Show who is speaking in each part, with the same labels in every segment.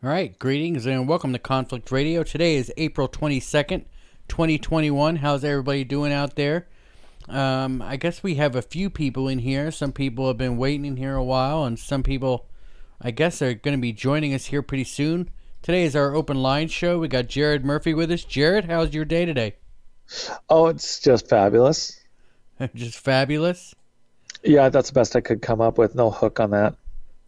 Speaker 1: All right, greetings and welcome to Conflict Radio. Today is April 22nd, 2021. How's everybody doing out there? I guess we have a few people in here. Some people have been waiting in here a while, and some people, I guess, are going to be joining us here pretty soon. Today is our open line show. We got Jared Murphy with us. Jared, how's your day today?
Speaker 2: Oh, it's just fabulous.
Speaker 1: Just fabulous?
Speaker 2: Yeah, that's the best I could come up with. No hook on that.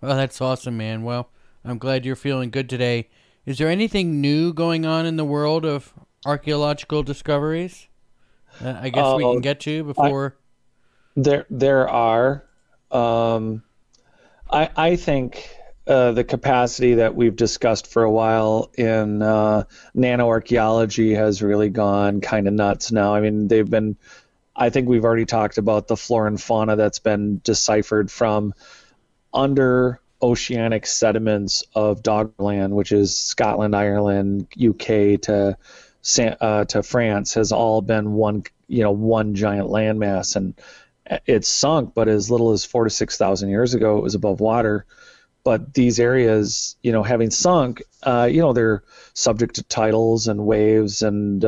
Speaker 1: Well, that's awesome, man. Well, I'm glad you're feeling good today. Is there anything new going on in the world of archaeological discoveries? I guess we can get to before.
Speaker 2: There are. I think the capacity that we've discussed for a while in nanoarchaeology has really gone kind of nuts now. I mean, I think we've already talked about the flora and fauna that's been deciphered from under oceanic sediments of Doggerland, which is Scotland, Ireland, UK to France, has all been one giant landmass, and it's sunk. But as little as 4,000 to 6,000 years ago, it was above water. But these areas, having sunk, they're subject to tidals and waves and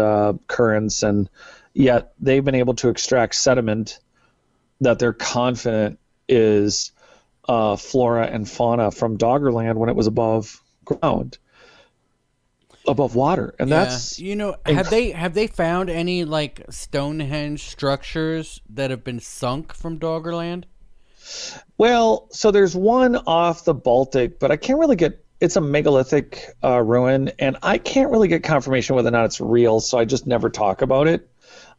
Speaker 2: currents, and yet they've been able to extract sediment that they're confident is flora and fauna from Doggerland when it was above ground, above water. And that's
Speaker 1: have they found any like Stonehenge structures that have been sunk from Doggerland?
Speaker 2: Well, so there's one off the Baltic, but I can't really get. It's a megalithic ruin, and I can't really get confirmation whether or not it's real, so I just never talk about it.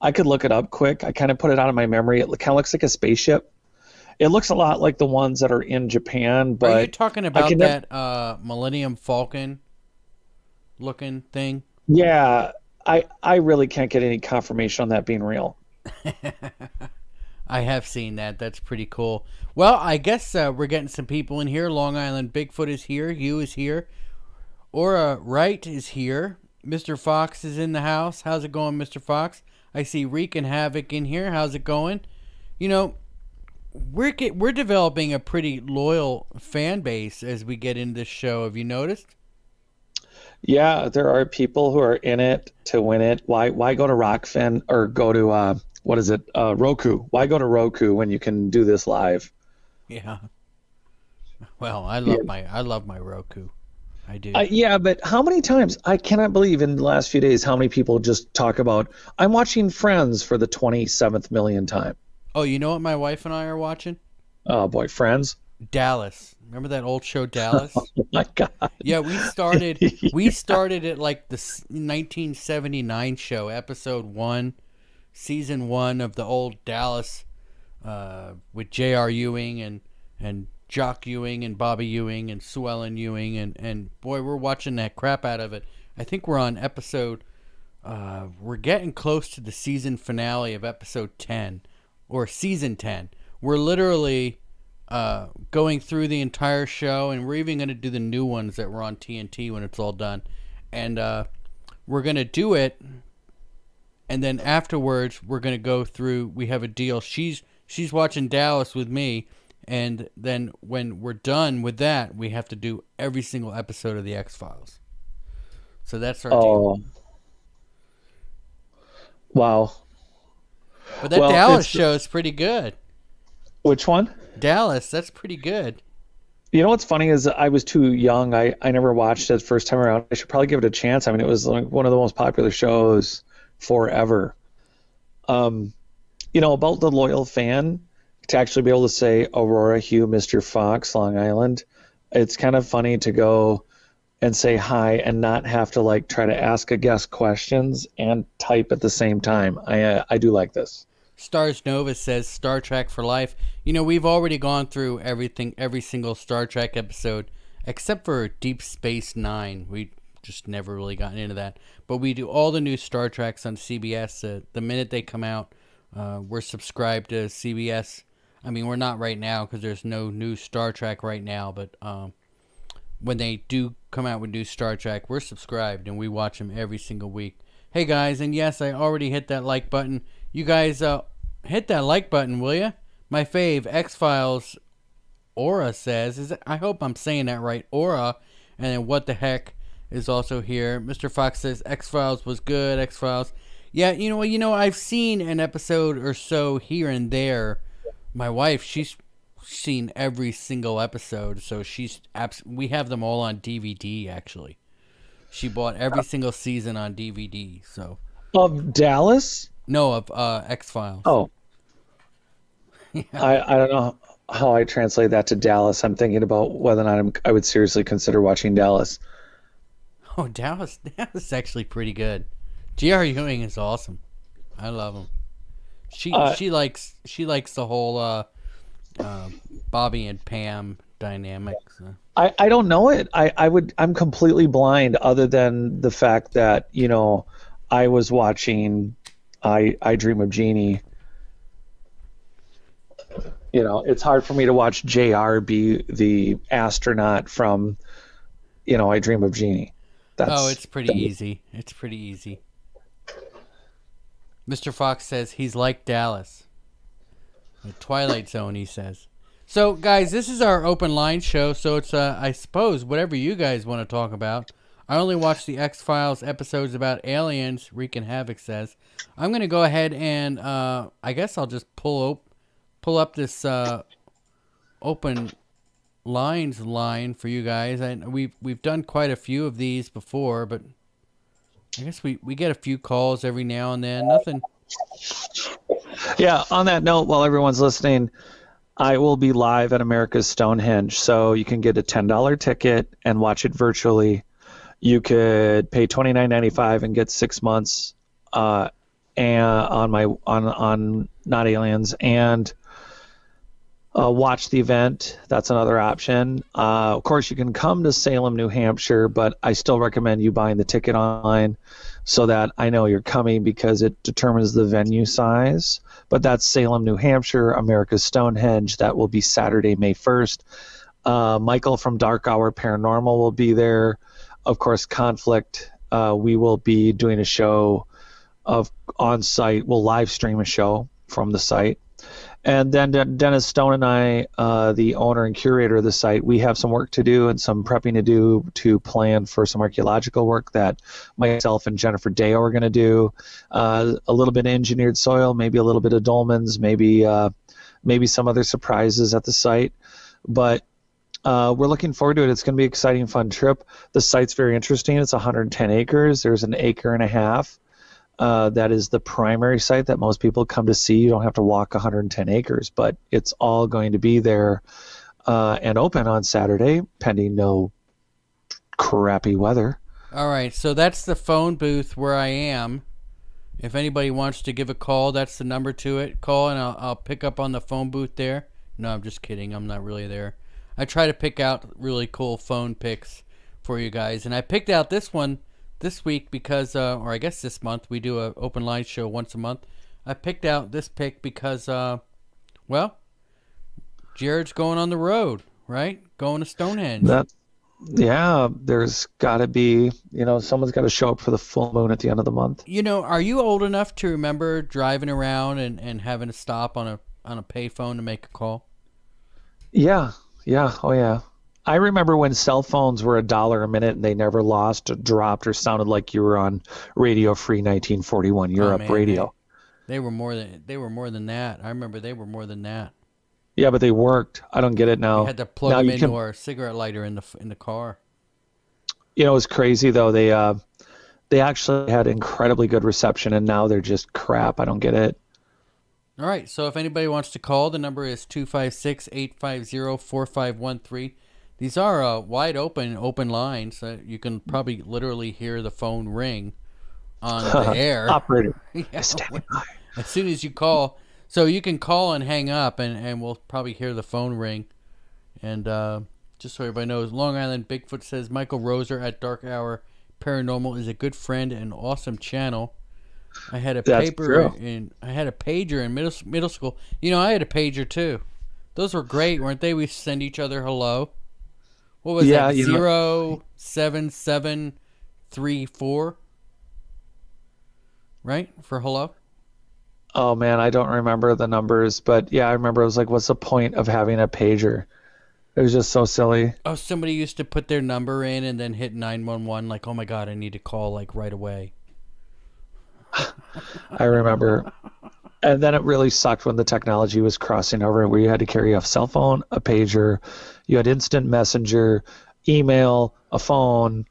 Speaker 2: I could look it up quick. I kind of put it out of my memory. It kind of looks like a spaceship. It looks a lot like the ones that are in Japan, but
Speaker 1: are you talking about that Millennium Falcon looking thing?
Speaker 2: Yeah, I really can't get any confirmation on that being real.
Speaker 1: I have seen that. That's pretty cool. Well, I guess we're getting some people in here. Long Island Bigfoot is here. Hugh is here. Aura Wright is here. Mr. Fox is in the house. How's it going, Mr. Fox? I see Reek and Havoc in here. How's it going? We're developing a pretty loyal fan base as we get into this show. Have you noticed?
Speaker 2: Yeah, there are people who are in it to win it. Why go to Rockfin or go to Roku? Why go to Roku when you can do this live?
Speaker 1: Yeah. Well, I love my Roku. I do.
Speaker 2: Yeah, but how many times? I cannot believe in the last few days how many people just talk about, I'm watching Friends for the 27th millionth time.
Speaker 1: Oh, you know what my wife and I are watching?
Speaker 2: Oh, boy, Friends?
Speaker 1: Dallas. Remember that old show Dallas?
Speaker 2: Oh, my God.
Speaker 1: Yeah, we started at like the 1979 show, episode 1, season 1 of the old Dallas with J.R. Ewing and Jock Ewing and Bobby Ewing and Sue Ellen Ewing, and boy, we're watching that crap out of it. I think we're on episode, we're getting close to the season finale of episode 10, or season 10. We're literally going through the entire show, and we're even going to do the new ones that were on TNT when it's all done. And we're going to do it, and then afterwards, we're going to go through, we have a deal. She's watching Dallas with me, and then when we're done with that, we have to do every single episode of the X-Files. So that's our deal.
Speaker 2: Wow.
Speaker 1: But that Dallas show is pretty good.
Speaker 2: Which one?
Speaker 1: Dallas, that's pretty good.
Speaker 2: You know what's funny is I was too young. I never watched it first time around. I should probably give it a chance. I mean, it was like one of the most popular shows forever. About the loyal fan, to actually be able to say Aurora, Hugh, Mr. Fox, Long Island, it's kind of funny to go and say hi and not have to try to ask a guest questions and type at the same time. I do like this.
Speaker 1: Stars Nova says Star Trek for life. We've already gone through every single Star Trek episode, except for Deep Space Nine. We just never really gotten into that. But we do all the new Star Treks on CBS. The minute they come out, we're subscribed to CBS. I mean, we're not right now because there's no new Star Trek right now. But when they do come out with new Star Trek, we're subscribed and we watch them every single week. Hey guys, and yes, I already hit that like button. You guys hit that like button, will you? My fave, X-Files, Aura says, I hope I'm saying that right, Aura, And then What the Heck is also here. Mr. Fox says X-Files was good. X-Files. Yeah, I've seen an episode or so here and there. My wife, she's seen every single episode, so we have them all on DVD actually. She bought every single season on DVD. So
Speaker 2: of Dallas?
Speaker 1: No, of X-Files.
Speaker 2: Oh.
Speaker 1: Yeah.
Speaker 2: I don't know how I translate that to Dallas. I'm thinking about whether or not I would seriously consider watching Dallas.
Speaker 1: Oh, Dallas is actually pretty good. J.R. Ewing is awesome. I love him. She likes the whole Bobby and Pam dynamic. So.
Speaker 2: I don't know it. I'm completely blind other than the fact that, I was watching I Dream of Jeannie. It's hard for me to watch JR be the astronaut from, I Dream of Jeannie.
Speaker 1: It's pretty easy. It's pretty easy. Mr. Fox says he's like Dallas. The Twilight Zone, he says. So, guys, this is our open line show, so it's, I suppose, whatever you guys want to talk about. I only watch the X-Files episodes about aliens, wreaking havoc says. I'm going to go ahead and, I guess I'll just pull up this open lines line for you guys. We've done quite a few of these before, but I guess we get a few calls every now and then. Nothing.
Speaker 2: Yeah, on that note, while everyone's listening, I will be live at America's Stonehenge, so you can get a $10 ticket and watch it virtually. You could pay $29.95 and get 6 months and on Not Aliens and watch the event. That's another option. Of course, you can come to Salem, New Hampshire, but I still recommend you buying the ticket online so that I know you're coming because it determines the venue size. But that's Salem, New Hampshire, America's Stonehenge. That will be Saturday, May 1st. Michael from Dark Hour Paranormal will be there. Of course, Conflict. We will be doing a show on site. We'll live stream a show from the site. And then Dennis Stone and I, the owner and curator of the site, we have some work to do and some prepping to do to plan for some archaeological work that myself and Jennifer Deo are going to do. A little bit of engineered soil, maybe a little bit of dolmens, maybe some other surprises at the site. But we're looking forward to it. It's going to be an exciting, fun trip. The site's very interesting. It's 110 acres. There's an acre and a half. That is the primary site that most people come to see. You don't have to walk 110 acres, but it's all going to be there and open on Saturday, pending no crappy weather.
Speaker 1: All right, so that's the phone booth where I am. If anybody wants to give a call, that's the number to it. Call and I'll pick up on the phone booth there. No, I'm just kidding. I'm not really there. I try to pick out really cool phone picks for you guys, and I picked out this one this week because, or I guess this month, we do an open line show once a month. I picked out this pick because, Jared's going on the road, right? Going to Stonehenge.
Speaker 2: There's got to be, someone's got to show up for the full moon at the end of the month.
Speaker 1: Are you old enough to remember driving around and having to stop on a payphone to make a call?
Speaker 2: Yeah. Oh, yeah. I remember when cell phones were $1 a minute and they never lost, dropped, or sounded like you were on Radio Free 1941 Europe radio.
Speaker 1: They were more than that. I remember they were more than that.
Speaker 2: Yeah, but they worked. I don't get it now.
Speaker 1: We had to plug them into our cigarette lighter in the car.
Speaker 2: It was crazy though. They actually had incredibly good reception, and now they're just crap. I don't get it.
Speaker 1: All right. So if anybody wants to call, the number is 256-850-4513. These are wide open lines. You can probably literally hear the phone ring on the air.
Speaker 2: Operator.
Speaker 1: As soon as you call. So you can call and hang up, and we'll probably hear the phone ring. And just so everybody knows, Long Island Bigfoot says Michael Roser at Dark Hour Paranormal is a good friend and awesome channel. I had a pager in middle school. I had a pager too. Those were great, weren't they? We send each other hello. What was that? 07734, right? For hello?
Speaker 2: Oh, man, I don't remember the numbers. But, yeah, I remember it was like, what's the point of having a pager? It was just so silly.
Speaker 1: Oh, somebody used to put their number in and then hit 911 like, oh my God, I need to call like right away.
Speaker 2: I remember. And then it really sucked when the technology was crossing over where you had to carry a cell phone, a pager, you had instant messenger, email, a phone.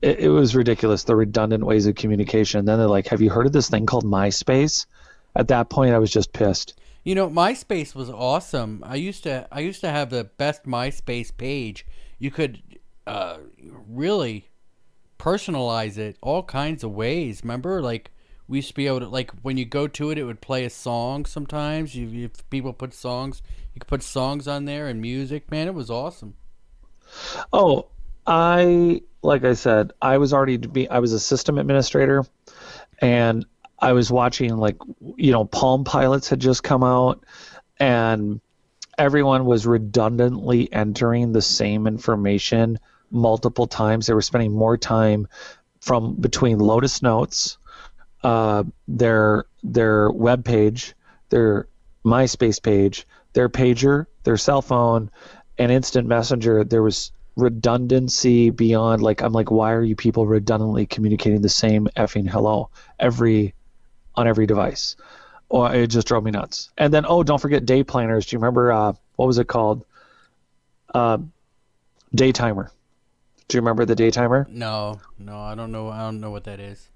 Speaker 2: It was ridiculous, the redundant ways of communication. And then they're like, have you heard of this thing called MySpace? At that point, I was just pissed.
Speaker 1: You know, MySpace was awesome. I used to have the best MySpace page. You could really personalize it all kinds of ways. Remember, like we used to be able to, like when you go to it, it would play a song. Sometimes, if people put songs, you could put songs on there and music. Man, it was awesome.
Speaker 2: Oh, like I said, I was a system administrator, and I was watching, like, Palm Pilots had just come out, and everyone was redundantly entering the same information multiple times. They were spending more time from between Lotus Notes, their web page, their MySpace page, their pager, their cell phone, and instant messenger. There was redundancy beyond, like, I'm like, why are you people redundantly communicating the same effing hello on every device? Or it just drove me nuts. And then, don't forget day planners. Do you remember what was it called? Daytimer. Do you remember the daytimer?
Speaker 1: No, I don't know. I don't know what that is.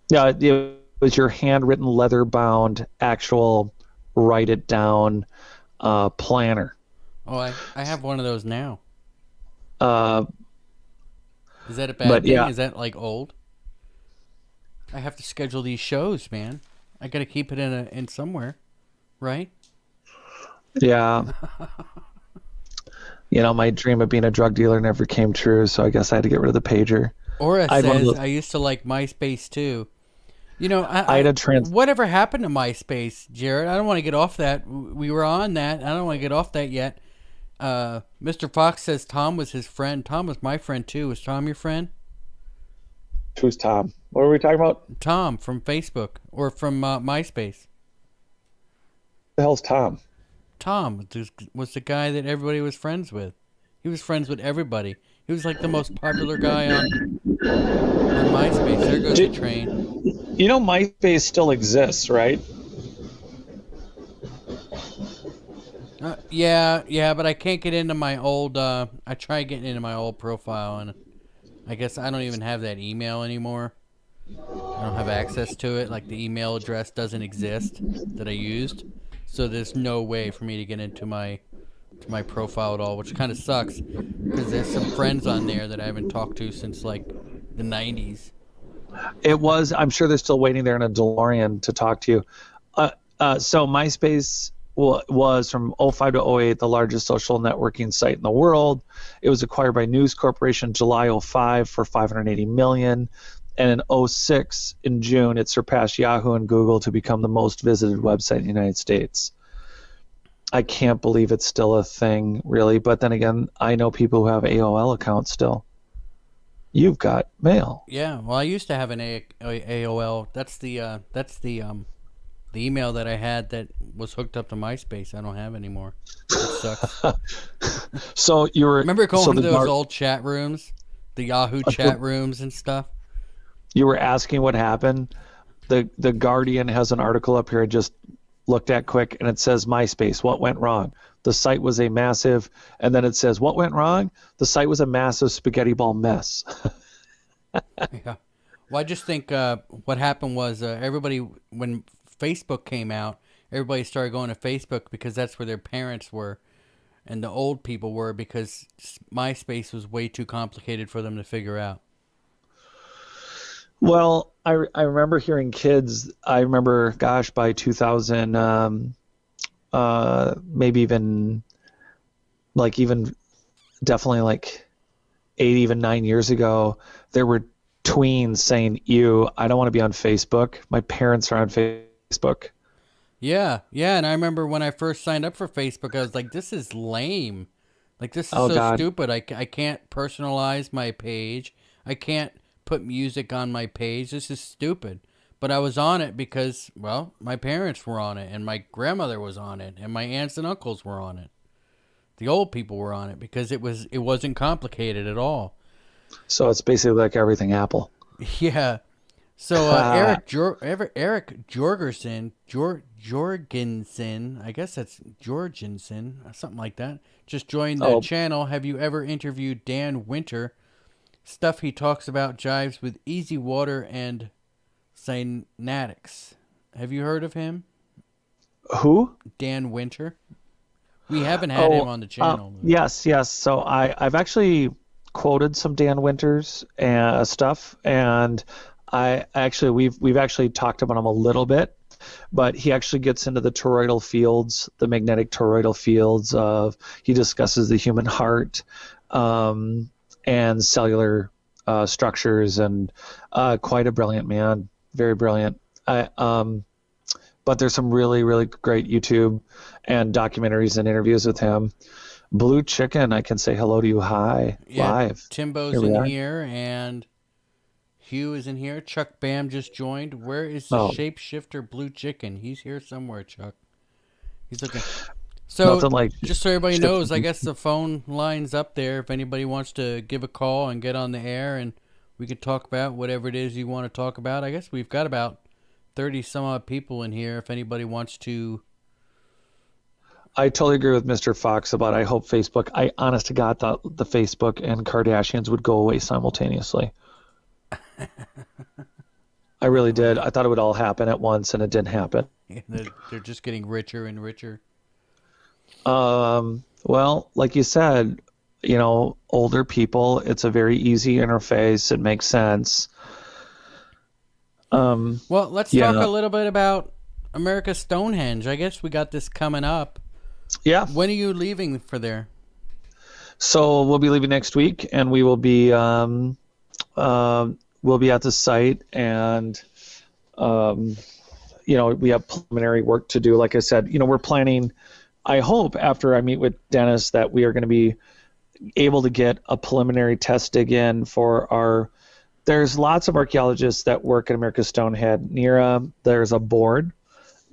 Speaker 2: Yeah, it was your handwritten, leather-bound, actual write it down planner.
Speaker 1: Oh, I have one of those now.
Speaker 2: Uh,
Speaker 1: Is that a bad
Speaker 2: but
Speaker 1: thing?
Speaker 2: yeah,
Speaker 1: Is that like old? I have to schedule these shows, man. I got to keep it in somewhere, right?
Speaker 2: yeah. My dream of being a drug dealer never came true, so I guess I had to get rid of the pager.
Speaker 1: Aura
Speaker 2: I had one of
Speaker 1: says
Speaker 2: those,
Speaker 1: I used to like MySpace too. You know,
Speaker 2: I had a trans.
Speaker 1: whatever happened to MySpace, Jared? I don't want to get off that. We were on that. I don't want to get off that yet. Mr. Fox says Tom was his friend. Tom was my friend too. Was Tom your friend?
Speaker 2: Who's Tom? What are we talking about?
Speaker 1: Tom from Facebook or from MySpace.
Speaker 2: The hell's Tom?
Speaker 1: Tom was the guy that everybody was friends with. He was friends with everybody. He was like the most popular guy on MySpace. There goes the train.
Speaker 2: MySpace still exists, right?
Speaker 1: Yeah, but I can't get into my old. I tried getting into my old profile, and I guess I don't even have that email anymore. I don't have access to it. Like the email address doesn't exist that I used, so there's no way for me to get into my profile at all, which kind of sucks because there's some friends on there that I haven't talked to since like the '90s.
Speaker 2: I'm sure they're still waiting there in a DeLorean to talk to you. So MySpace was from '05 to '08 the largest social networking site in the world. It was acquired by News Corporation July '05 for $580 million. And in '06, in June, it surpassed Yahoo and Google to become the most visited website in the United States. I can't believe it's still a thing, really. But then again, I know people who have AOL accounts still. You've got mail.
Speaker 1: Yeah, well, I used to have an AOL. That's the email that I had that was hooked up to MySpace. I don't have anymore. It sucks.
Speaker 2: So you were
Speaker 1: Remember going to those old chat rooms, the Yahoo chat rooms and stuff?
Speaker 2: You were asking what happened. The Guardian has an article up here I just looked at quick, and it says MySpace, what went wrong? The site was a massive, and then it says, what went wrong? The site was a massive spaghetti ball mess.
Speaker 1: Yeah. Well, I just think what happened was everybody, when Facebook came out, everybody started going to Facebook because that's where their parents were and the old people were, because MySpace was way too complicated for them to figure out.
Speaker 2: Well, I remember hearing kids, gosh, by 2000, maybe even definitely like 8, even 9 years ago, there were tweens saying, ew, I don't want to be on Facebook. My parents are on Facebook.
Speaker 1: Yeah, and I remember when I first signed up for Facebook, I was like, this is lame. Like, this is so
Speaker 2: God.
Speaker 1: stupid. I can't personalize my page. I can't put music on my page. This is stupid. But I was on it because, well, my parents were on it, and my grandmother was on it, and my aunts and uncles were on it. The old people were on it because it wasn't complicated at all.
Speaker 2: So it's basically like everything Apple.
Speaker 1: Yeah. So Eric Jorgensen, I guess that's Jorgensen, something like that, just joined the channel. Have you ever interviewed Dan Winter? Stuff he talks about jives with easy water and cynatics. Have you heard of him?
Speaker 2: Who?
Speaker 1: Dan Winter. We haven't had him on the channel.
Speaker 2: Yes. So I've actually quoted some Dan Winters stuff, and we've actually talked about him a little bit, but he actually gets into the toroidal fields, the magnetic toroidal fields he discusses the human heart, and cellular structures, and quite a brilliant man, very brilliant. But there's some really, really great YouTube and documentaries and interviews with him. Blue Chicken, I can say hello to you. Hi, live.
Speaker 1: Timbo's in here, and Hugh is in here. Chuck Bam just joined. Where is the shapeshifter Blue Chicken? He's here somewhere, Chuck. He's looking. So, just so everybody knows, I guess the phone line's up there. If anybody wants to give a call and get on the air, and we could talk about whatever it is you want to talk about. I guess we've got about 30 some odd people in here. If anybody wants to.
Speaker 2: I totally agree with Mr. Fox about I hope Facebook. I honest to God thought the Facebook and Kardashians would go away simultaneously. I really did. I thought it would all happen at once, and it didn't happen.
Speaker 1: Yeah, they're just getting richer and richer.
Speaker 2: Well, like you said, older people, it's a very easy interface. It makes sense.
Speaker 1: Well, let's talk a little bit about America's Stonehenge. I guess we got this coming up.
Speaker 2: Yeah.
Speaker 1: When are you leaving for there?
Speaker 2: So we'll be leaving next week, and we will be we'll be at the site, and we have preliminary work to do. Like I said, we're planning. I hope after I meet with Dennis that we are going to be able to get a preliminary test dig in for our. There's lots of archaeologists that work at America's Stonehenge. NERA, there's a board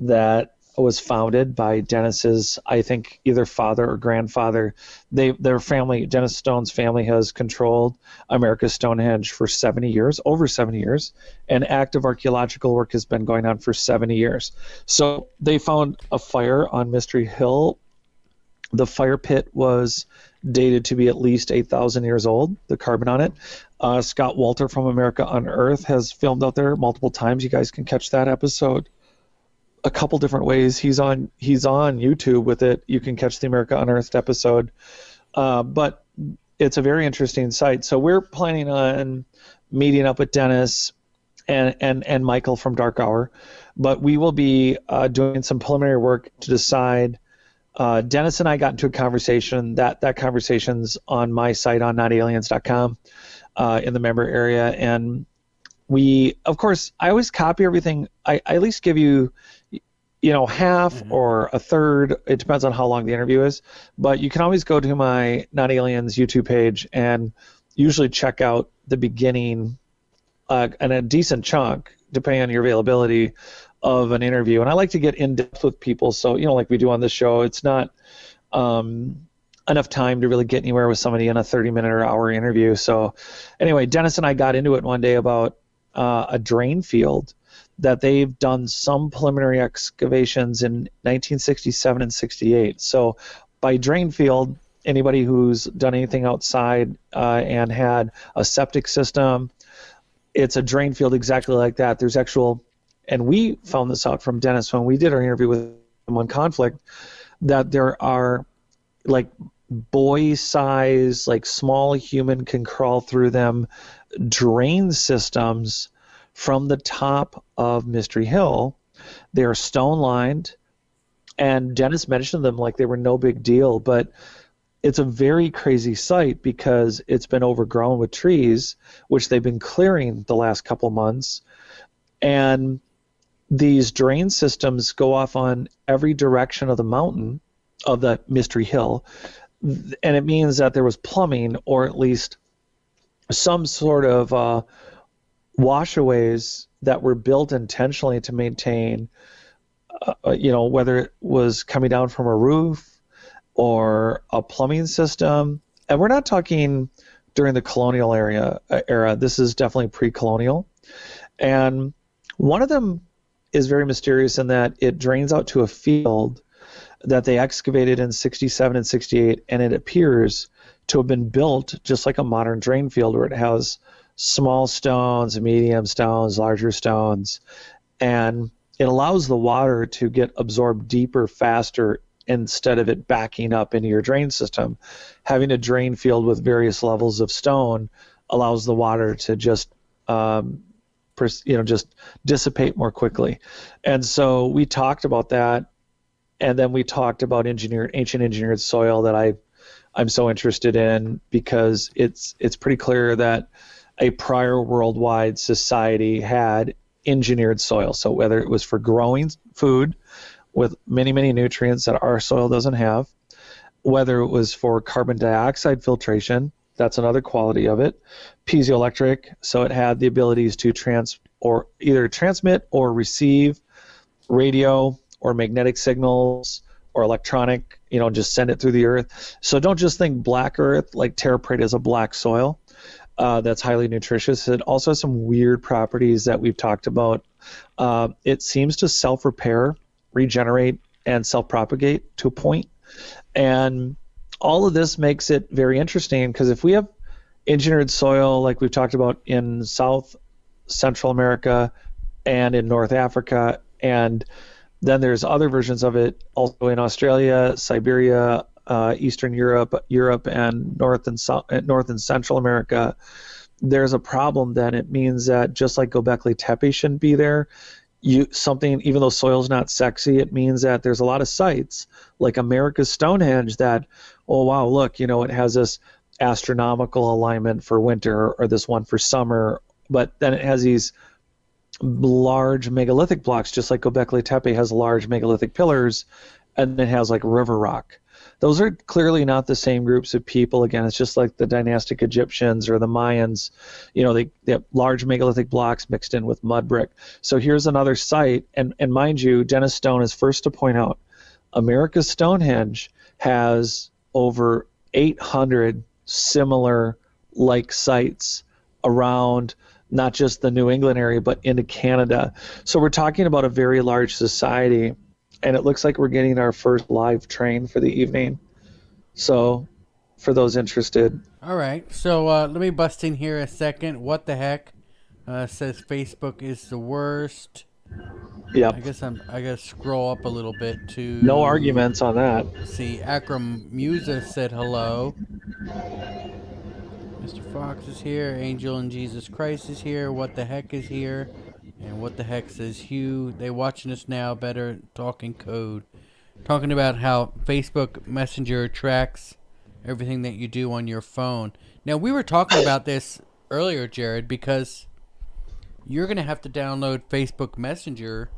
Speaker 2: that was founded by Dennis's, I think, either father or grandfather. Their family, Dennis Stone's family, has controlled America's Stonehenge for 70 years, over 70 years, and active archaeological work has been going on for 70 years. So they found a fire on Mystery Hill. The fire pit was dated to be at least 8,000 years old, the carbon on it. Scott Walter from America Unearthed has filmed out there multiple times. You guys can catch that episode a couple different ways. He's on YouTube with it. You can catch the America Unearthed episode. But it's a very interesting site. So we're planning on meeting up with Dennis and Michael from Dark Hour. But we will be doing some preliminary work to decide. Dennis and I got into a conversation. That conversation's on my site on notaliens.com in the member area. And we, of course, I always copy everything. I at least give you, half or a third. It depends on how long the interview is. But you can always go to my Not Aliens YouTube page and usually check out the beginning and a decent chunk, depending on your availability, of an interview. And I like to get in depth with people. So, like we do on this show, it's not enough time to really get anywhere with somebody in a 30-minute or hour interview. So anyway, Dennis and I got into it one day about a drain field that they've done some preliminary excavations in 1967 and 68. So by drain field, anybody who's done anything outside and had a septic system, it's a drain field exactly like that. There's actual, and we found this out from Dennis when we did our interview with him on conflict, that there are like boy size, like small human can crawl through them, drain systems from the top of Mystery Hill. They are stone lined, and Dennis mentioned them like they were no big deal, but it's a very crazy site because it's been overgrown with trees, which they've been clearing the last couple months, and these drain systems go off on every direction of the mountain, of the Mystery Hill, and it means that there was plumbing, or at least some sort of washaways that were built intentionally to maintain, whether it was coming down from a roof or a plumbing system. And we're not talking during the colonial era. This is definitely pre-colonial. And one of them is very mysterious in that it drains out to a field that they excavated in 67 and 68, and it appears to have been built just like a modern drain field where it has small stones, medium stones, larger stones, and it allows the water to get absorbed deeper, faster, instead of it backing up into your drain system. Having a drain field with various levels of stone allows the water to just just dissipate more quickly. And so we talked about that, and then we talked about ancient engineered soil that I'm so interested in, because it's pretty clear that a prior worldwide society had engineered soil. So whether it was for growing food with many, many nutrients that our soil doesn't have, whether it was for carbon dioxide filtration, that's another quality of it, piezoelectric, so it had the abilities to either transmit or receive radio or magnetic signals or electronic, just send it through the earth. So don't just think black earth, like terra preta is a black soil. That's highly nutritious. It also has some weird properties that we've talked about. It seems to self-repair, regenerate, and self-propagate to a point. And all of this makes it very interesting, because if we have engineered soil like we've talked about in South Central America and in North Africa, and then there's other versions of it also in Australia, Siberia, Eastern Europe, and North and Central America, there's a problem. Then it means that just like Göbekli Tepe shouldn't be there, even though soil's not sexy, it means that there's a lot of sites like America's Stonehenge that, oh wow, look, it has this astronomical alignment for winter, or this one for summer, but then it has these large megalithic blocks, just like Göbekli Tepe has large megalithic pillars, and it has like river rock. Those are clearly not the same groups of people. Again, it's just like the dynastic Egyptians or the Mayans. They have large megalithic blocks mixed in with mud brick. So here's another site, and mind you, Dennis Stone is first to point out, America's Stonehenge has over 800 similar like sites around not just the New England area, but into Canada. So we're talking about a very large society, and it looks like we're getting our first live train for the evening. So for those interested.
Speaker 1: All right. So let me bust in here a second. What the heck? Says Facebook is the worst.
Speaker 2: Yeah.
Speaker 1: I gotta scroll up a little bit to.
Speaker 2: No arguments on that.
Speaker 1: See, Akram Musa said hello. Mr. Fox is here. Angel and Jesus Christ is here. What the heck is here? And what the heck says Hugh? They watching us now. Better talking code. Talking about how Facebook Messenger tracks everything that you do on your phone. Now, we were talking about this earlier, Jared, because you're going to have to download Facebook Messenger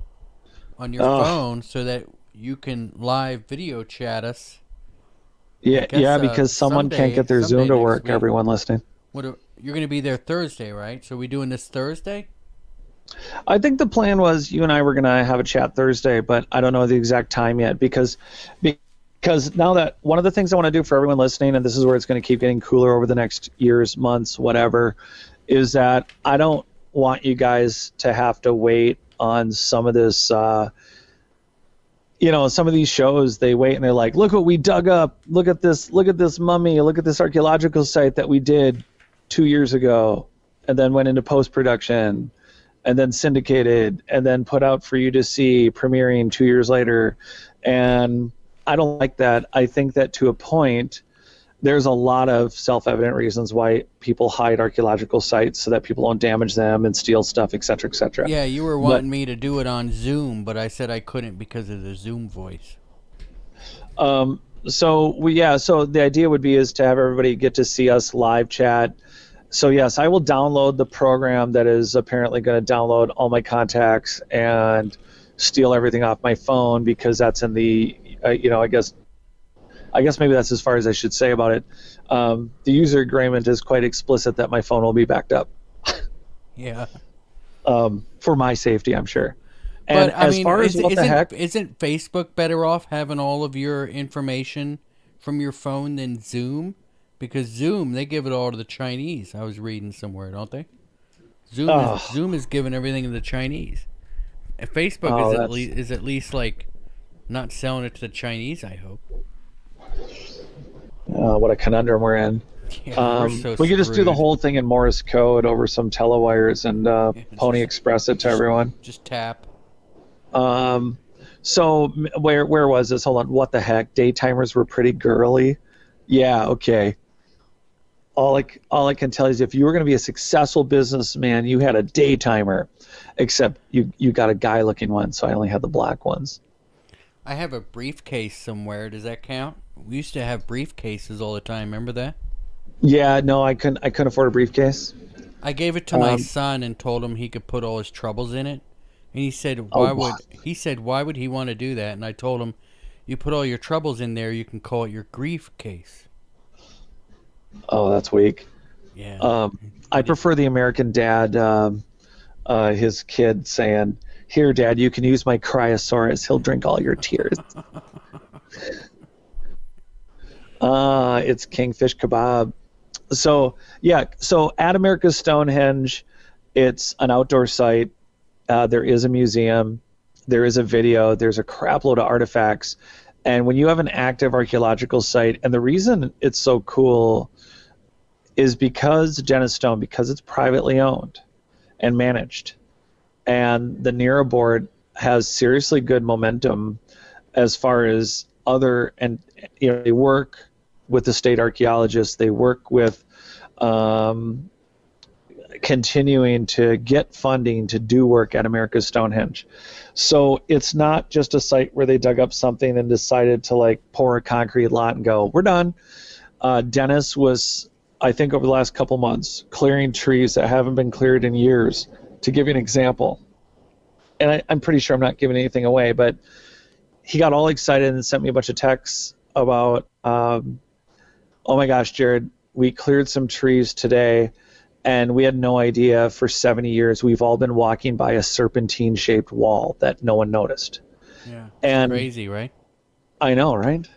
Speaker 1: on your phone so that you can live video chat us.
Speaker 2: Yeah, because someone can't get their Zoom to work, week. Everyone listening.
Speaker 1: You're going to be there Thursday, right? So we doing this Thursday?
Speaker 2: I think the plan was you and I were going to have a chat Thursday, but I don't know the exact time yet, because now that one of the things I want to do for everyone listening, and this is where it's going to keep getting cooler over the next years, months, whatever, is that I don't want you guys to have to wait on some of this, some of these shows, they wait and they're like, look what we dug up, look at this mummy, look at this archaeological site that we did 2 years ago, and then went into post-production, and then syndicated, and then put out for you to see, premiering 2 years later. And I don't like that. I think that to a point, there's a lot of self-evident reasons why people hide archaeological sites so that people don't damage them and steal stuff, et cetera, et cetera.
Speaker 1: Yeah, you were wanting me to do it on Zoom, but I said I couldn't because of the Zoom voice.
Speaker 2: So the idea would be is to have everybody get to see us live chat. So yes, I will download the program that is apparently going to download all my contacts and steal everything off my phone, because that's in the, I guess maybe that's as far as I should say about it. The user agreement is quite explicit that my phone will be backed up.
Speaker 1: Yeah.
Speaker 2: For my safety, I'm sure. And
Speaker 1: but,
Speaker 2: far as what the heck,
Speaker 1: isn't Facebook better off having all of your information from your phone than Zoom? Because Zoom, they give it all to the Chinese. I was reading somewhere, don't they? Zoom is giving everything to the Chinese. And Facebook is at least like not selling it to the Chinese, I hope.
Speaker 2: What a conundrum we're in.
Speaker 1: Yeah, we're so
Speaker 2: we could just do the whole thing in Morse code over some telewires and Pony Express it to everyone.
Speaker 1: Just tap.
Speaker 2: So where was this? Hold on. What the heck? Daytimers were pretty girly. Yeah. Okay. All I can tell you is if you were going to be a successful businessman, you had a daytimer, except you got a guy-looking one, so I only had the black ones.
Speaker 1: I have a briefcase somewhere. Does that count? We used to have briefcases all the time. Remember that?
Speaker 2: Yeah. No, I couldn't afford a briefcase.
Speaker 1: I gave it to my son and told him he could put all his troubles in it. And he said, why would he want to do that? And I told him, you put all your troubles in there, you can call it your grief case.
Speaker 2: Oh, that's weak.
Speaker 1: Yeah.
Speaker 2: I prefer the American dad, his kid saying, "Here, Dad, you can use my cryosaurus. He'll drink all your tears." It's Kingfish Kebab. So, yeah. So at America's Stonehenge, it's an outdoor site. There is a museum. There is a video. There's a crap load of artifacts. And when you have an active archaeological site, and the reason it's so cool is because Dennis Stone, because it's privately owned and managed. And the NERA board has seriously good momentum as far as they work with the state archaeologists. They work with continuing to get funding to do work at America's Stonehenge. So it's not just a site where they dug up something and decided to pour a concrete lot and go, we're done. Dennis was, I think, over the last couple months, clearing trees that haven't been cleared in years. To give you an example, and I'm pretty sure I'm not giving anything away, but he got all excited and sent me a bunch of texts about, oh my gosh, Jared, we cleared some trees today, and we had no idea for 70 years we've all been walking by a serpentine-shaped wall that no one noticed.
Speaker 1: Yeah,
Speaker 2: and
Speaker 1: crazy, right?
Speaker 2: I know, right?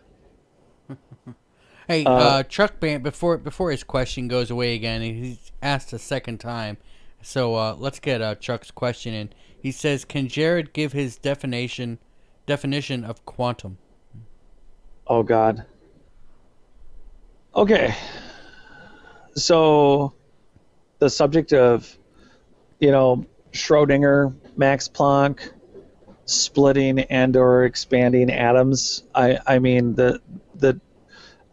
Speaker 1: Hey, Chuck Band, before his question goes away again, he's asked a second time. So let's get Chuck's question in. He says, "Can Jared give his definition of quantum?"
Speaker 2: Oh God. Okay. So the subject of, Schrodinger, Max Planck, splitting and/or expanding atoms. I mean the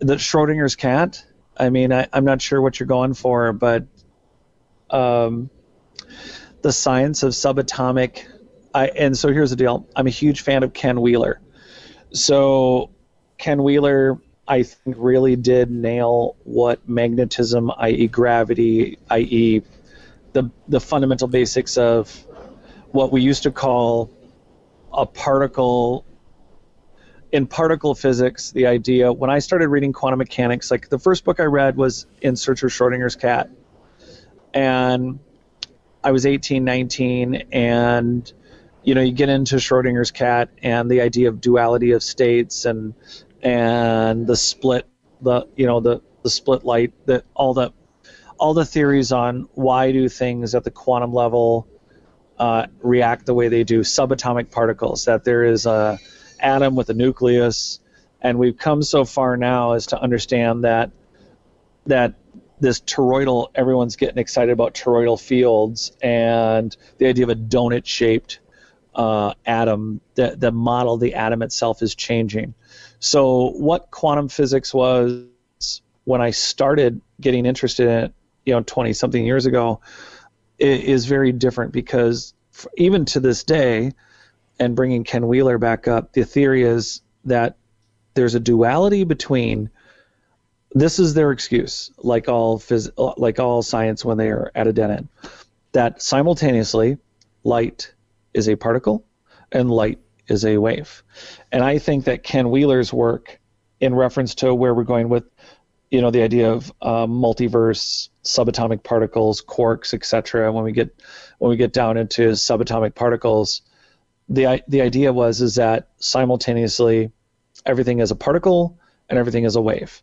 Speaker 2: Schrodinger's cat. I mean, I'm not sure what you're going for, but the science of subatomic. And so here's the deal. I'm a huge fan of Ken Wheeler. So Ken Wheeler, I think, really did nail what magnetism, i.e. gravity, i.e. the fundamental basics of what we used to call a particle. In particle physics, the idea, when I started reading quantum mechanics, the first book I read was In Search of Schrodinger's Cat. And I was 18, 19, and, you get into Schrodinger's cat and the idea of duality of states and the split, the split light, all the theories on why do things at the quantum level react the way they do, subatomic particles, that there is a atom with a nucleus, and we've come so far now as to understand that this toroidal, everyone's getting excited about toroidal fields and the idea of a donut-shaped atom, the model, the atom itself is changing. So what quantum physics was when I started getting interested in it, 20-something years ago, is very different, because even to this day, and bringing Ken Wheeler back up, the theory is that there's a duality between, this is their excuse, like all science when they are at a dead end, that simultaneously light is a particle and light is a wave. And I think that Ken Wheeler's work, in reference to where we're going with, the idea of multiverse, subatomic particles, quarks, etc., when we get down into subatomic particles, the idea is that simultaneously everything is a particle and everything is a wave.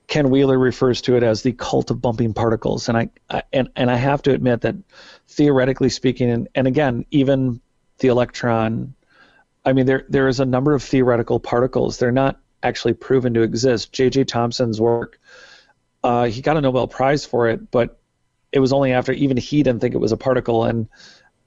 Speaker 2: Ken Wheeler refers to it as the cult of bumping particles, and I have to admit that theoretically speaking, and again, even the electron, I mean, there is a number of theoretical particles. They're not actually proven to exist. J.J. Thomson's work, he got a Nobel Prize for it, but it was only after even he didn't think it was a particle. And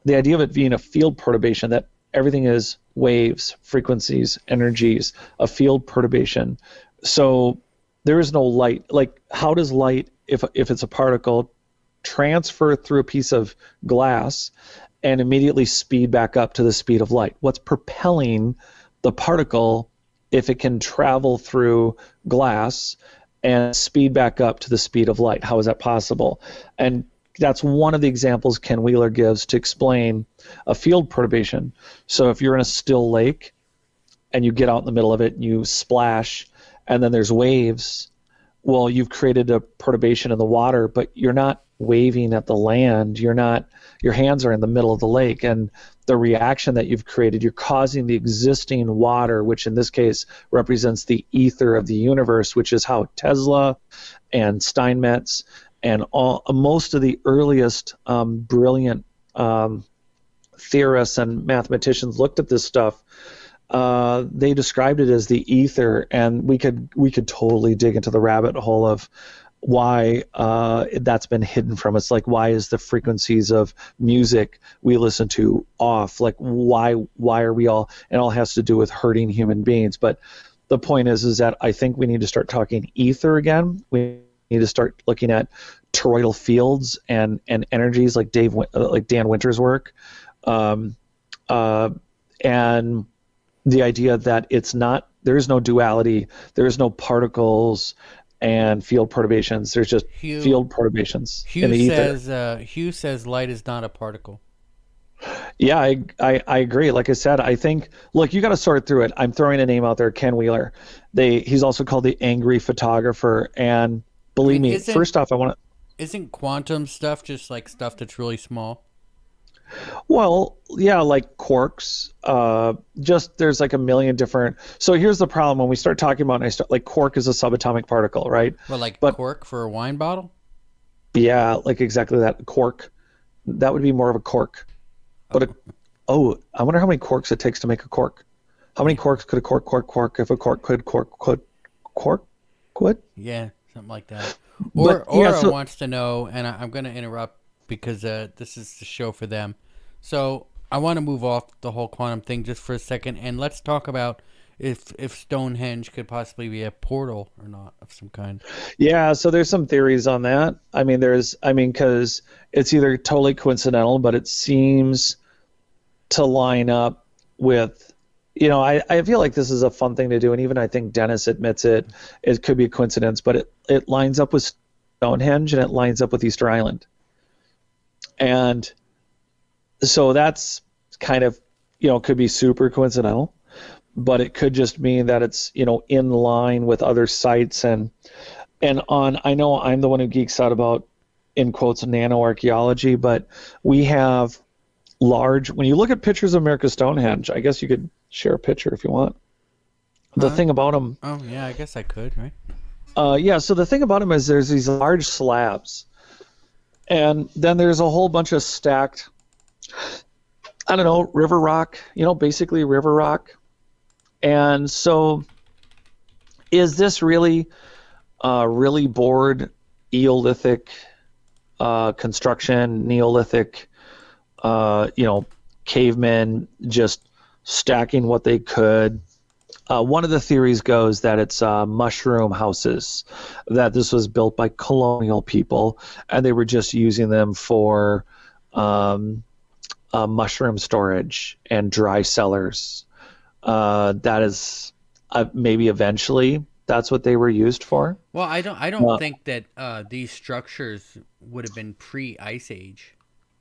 Speaker 2: the idea of it being a field perturbation, that everything is waves, frequencies, energies, a field perturbation. So there is no light. Like, how does light, if it's a particle, transfer through a piece of glass and immediately speed back up to the speed of light? What's propelling the particle if it can travel through glass and speed back up to the speed of light? How is that possible? And that's one of the examples Ken Wheeler gives to explain a field perturbation. So if you're in a still lake and you get out in the middle of it and you splash and then there's waves, well, you've created a perturbation in the water, but you're not waving at the land. Your hands are in the middle of the lake, and the reaction that you've created, you're causing the existing water, which in this case represents the ether of the universe, which is how Tesla and Steinmetz and most of the earliest brilliant theorists and mathematicians looked at this stuff. They described it as the ether, and we could totally dig into the rabbit hole of why that's been hidden from us. Like, why is the frequencies of music we listen to off? Like, why are we all? It all has to do with hurting human beings. But the point is that I think we need to start talking ether again. We need to start looking at toroidal fields and energies, like Dan Winter's work, and the idea that there is no duality, there is no particles and field perturbations. There's just field perturbations in the ether.
Speaker 1: Hugh says light is not a particle.
Speaker 2: Yeah, I agree. Like I said, I think, look, you got to sort through it. I'm throwing a name out there, Ken Wheeler. He's also called the angry photographer. And believe me, first off,
Speaker 1: isn't quantum stuff just like stuff that's really small?
Speaker 2: Well, yeah, like quarks. There's like a million different. So here's the problem when we start talking about, like, quark is a subatomic particle, right?
Speaker 1: Well, cork for a wine bottle?
Speaker 2: Yeah, like exactly that. Cork. That would be more of a cork. But I wonder how many corks it takes to make a cork. How many corks could a cork if a cork could cork?
Speaker 1: Yeah, something like that. Or wants to know, and I'm going to interrupt because this is the show for them. So I want to move off the whole quantum thing just for a second, and let's talk about if Stonehenge could possibly be a portal or not of some kind.
Speaker 2: Yeah, so there's some theories on that. Because it's either totally coincidental, but it seems to line up with, I feel like this is a fun thing to do, and even I think Dennis admits it could be a coincidence, but it lines up with Stonehenge and it lines up with Easter Island. And so that's kind of, could be super coincidental, but it could just mean that it's, in line with other sites. And I know I'm the one who geeks out about, in quotes, nanoarchaeology, but we have when you look at pictures of America's Stonehenge, I guess you could share a picture if you want. The thing about them.
Speaker 1: Oh, yeah, I guess I could, right?
Speaker 2: Yeah, so the thing about them is there's these large slabs. And then there's a whole bunch of stacked, river rock, basically river rock. And so is this really bored eolithic construction, Neolithic, cavemen just stacking what they could? One of the theories goes that it's mushroom houses, that this was built by colonial people, and they were just using them for mushroom storage and dry cellars. That is maybe eventually that's what they were used for.
Speaker 1: Well, I don't think that these structures would have been pre-Ice Age.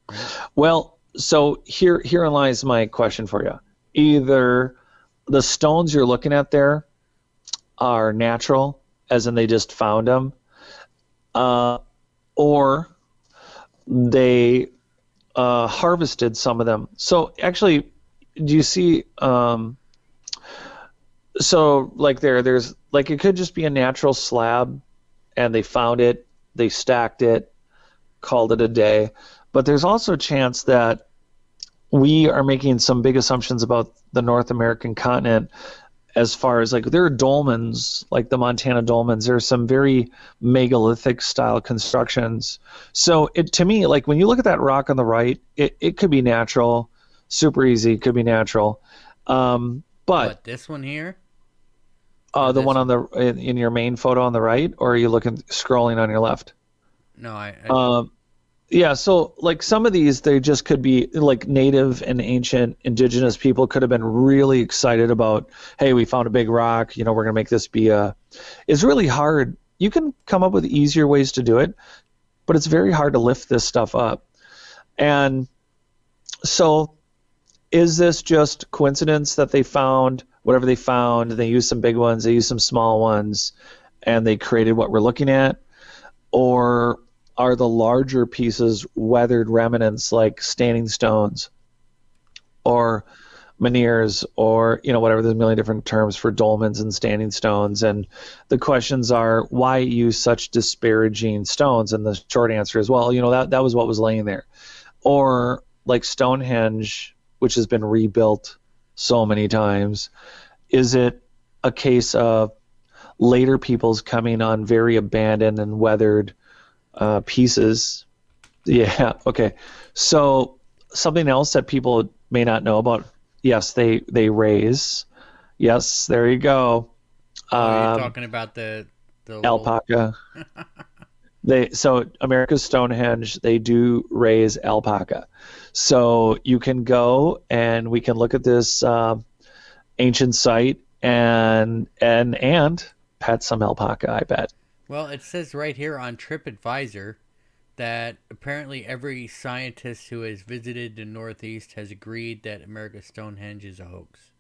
Speaker 1: Right?
Speaker 2: Well, so herein lies my question for you. Either the stones you're looking at there are natural, as in they just found them, or they harvested some of them. So actually, do you see So like there's like it could just be a natural slab, and they found it, they stacked it, called it a day. But there's also a chance that we are making some big assumptions about the North American continent, as far as like there are dolmens, like the Montana dolmens. There are some very megalithic style constructions. So it, to me, like when you look at that rock on the right, it could be natural, super easy, could be natural. But
Speaker 1: What, this one here? Or
Speaker 2: the
Speaker 1: this
Speaker 2: one on
Speaker 1: one?
Speaker 2: the in your main photo on the right, or are you looking scrolling on your left?
Speaker 1: No,
Speaker 2: Um, Yeah, so like some of these, they just could be like native and ancient indigenous people could have been really excited about, hey, we found a big rock, we're gonna make this be a. It's really hard. You can come up with easier ways to do it, but it's very hard to lift this stuff up. And so, is this just coincidence that they found whatever they found? They used some big ones, they used some small ones, and they created what we're looking at? Or are the larger pieces weathered remnants like standing stones or menhirs, or whatever? There's a million different terms for dolmens and standing stones, and the questions are, why use such disparaging stones? And the short answer is, well, that was what was laying there. Or like Stonehenge, which has been rebuilt so many times, is it a case of later peoples coming on very abandoned and weathered pieces? Yeah. Okay. So something else that people may not know about. Yes, they raise. Yes, there you go.
Speaker 1: oh, you're
Speaker 2: Um,
Speaker 1: talking about the little.
Speaker 2: Alpaca. So America's Stonehenge, they do raise alpaca. So you can go and we can look at this ancient site and pet some alpaca, I bet.
Speaker 1: Well, it says right here on TripAdvisor that apparently every scientist who has visited the Northeast has agreed that America's Stonehenge is a hoax.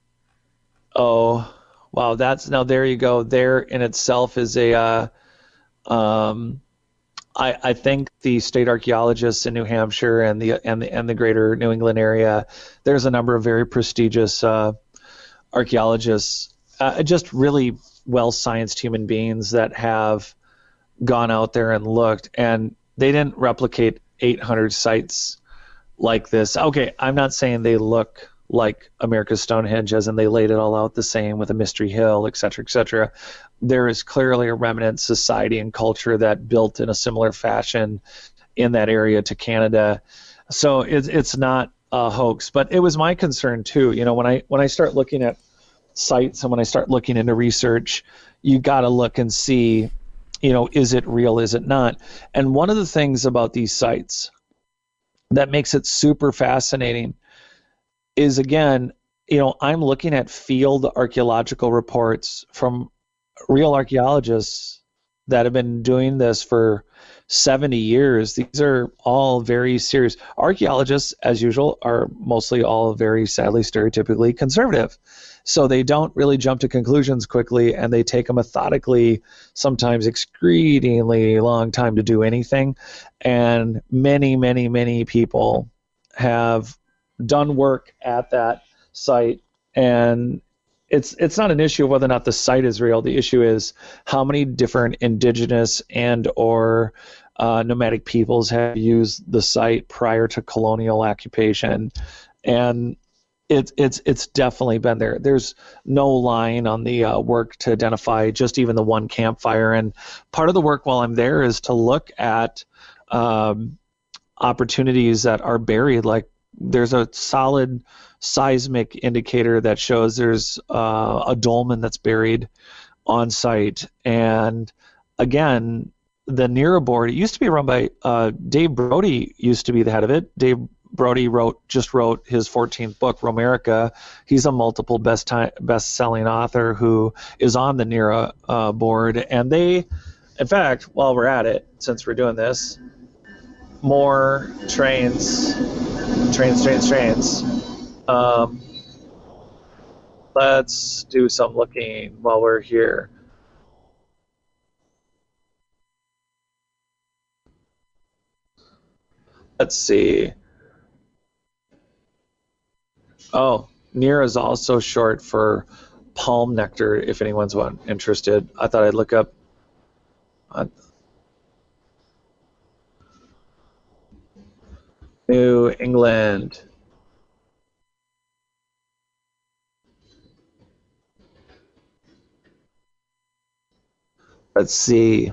Speaker 2: Oh, wow. That's now there you go. There in itself is a um, I think the state archaeologists in New Hampshire and the greater New England area, there's a number of very prestigious archaeologists, just really well scienced human beings that have gone out there and looked, and they didn't replicate 800 sites like this. Okay, I'm not saying they look like America's Stonehenge, as in they laid it all out the same with a mystery hill, et cetera, et cetera. There is clearly a remnant society and culture that built in a similar fashion in that area to Canada. So it's not a hoax, but it was my concern too. When I start looking at sites and when I start looking into research, you got to look and see, is it real, is it not? And one of the things about these sites that makes it super fascinating is, again, I'm looking at field archaeological reports from real archaeologists that have been doing this for 70 years. These are all very serious. Archaeologists, as usual, are mostly all very sadly stereotypically conservative. So they don't really jump to conclusions quickly, and they take a methodically, sometimes excruciatingly long time to do anything. And many, many, many people have done work at that site, and it's not an issue of whether or not the site is real. The issue is how many different indigenous and or nomadic peoples have used the site prior to colonial occupation, and it's definitely been there. There's no line on the work to identify just even the one campfire. And part of the work while I'm there is to look at opportunities that are buried. Like there's a solid seismic indicator that shows there's a dolmen that's buried on site. And again, the NERA board, it used to be run by Dave Brody, used to be the head of it. Dave Brody just wrote his 14th book, Romerica. He's a multiple best-selling author who is on the NERA board. And they, in fact, while we're at it, since we're doing this, more trains. Um, let's do some looking while we're here. Let's see. Oh, NERA is also short for palm nectar, if anyone's interested. I thought I'd look up. New England. Let's see.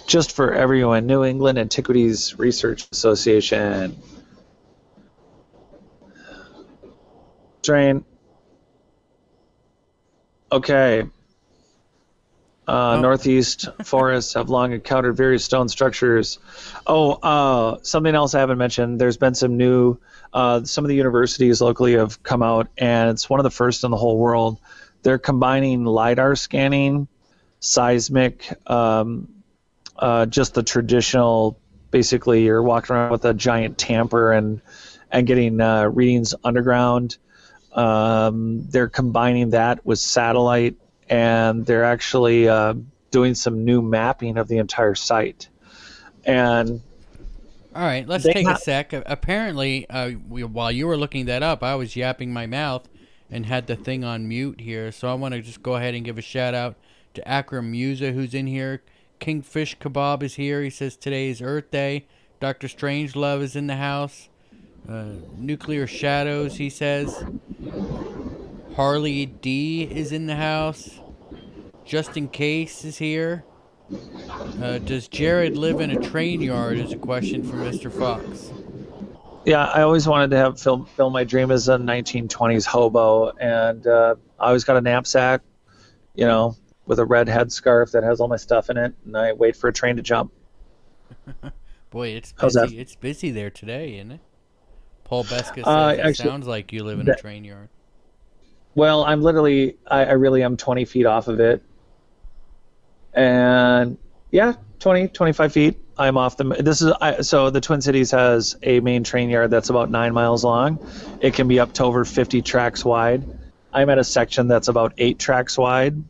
Speaker 2: Just for everyone, New England Antiquities Research Association. Train. Okay. Northeast forests have long encountered various stone structures. Something else I haven't mentioned. There's been some new, some of the universities locally have come out, and it's one of the first in the whole world. They're combining LiDAR scanning, seismic, just the traditional, basically you're walking around with a giant tamper and getting readings underground. They're combining that with satellite, and they're actually doing some new mapping of the entire site. And
Speaker 1: all right, let's take a sec. Apparently, while you were looking that up, I was yapping my mouth and had the thing on mute here. So I want to just go ahead and give a shout out to Akram Musa, who's in here. Kingfish Kebab is here. He says today is Earth Day. Dr. Strangelove is in the house. Nuclear Shadows, he says. Harley D is in the house. Just in Case is here. Does Jared live in a train yard is a question from Mr. Fox.
Speaker 2: Yeah, I always wanted to have film my dream as a 1920s hobo, and I always got a knapsack, with a red headscarf that has all my stuff in it, and I wait for a train to jump.
Speaker 1: Boy, it's busy. It's busy there today, isn't it? Paul Beska says it sounds like you live in a train yard.
Speaker 2: Well, I'm literally, I really am 20 feet off of it. And yeah, 20, 25 feet. I'm off so the Twin Cities has a main train yard that's about 9 miles long. It can be up to over 50 tracks wide. I'm at a section that's about 8 tracks wide,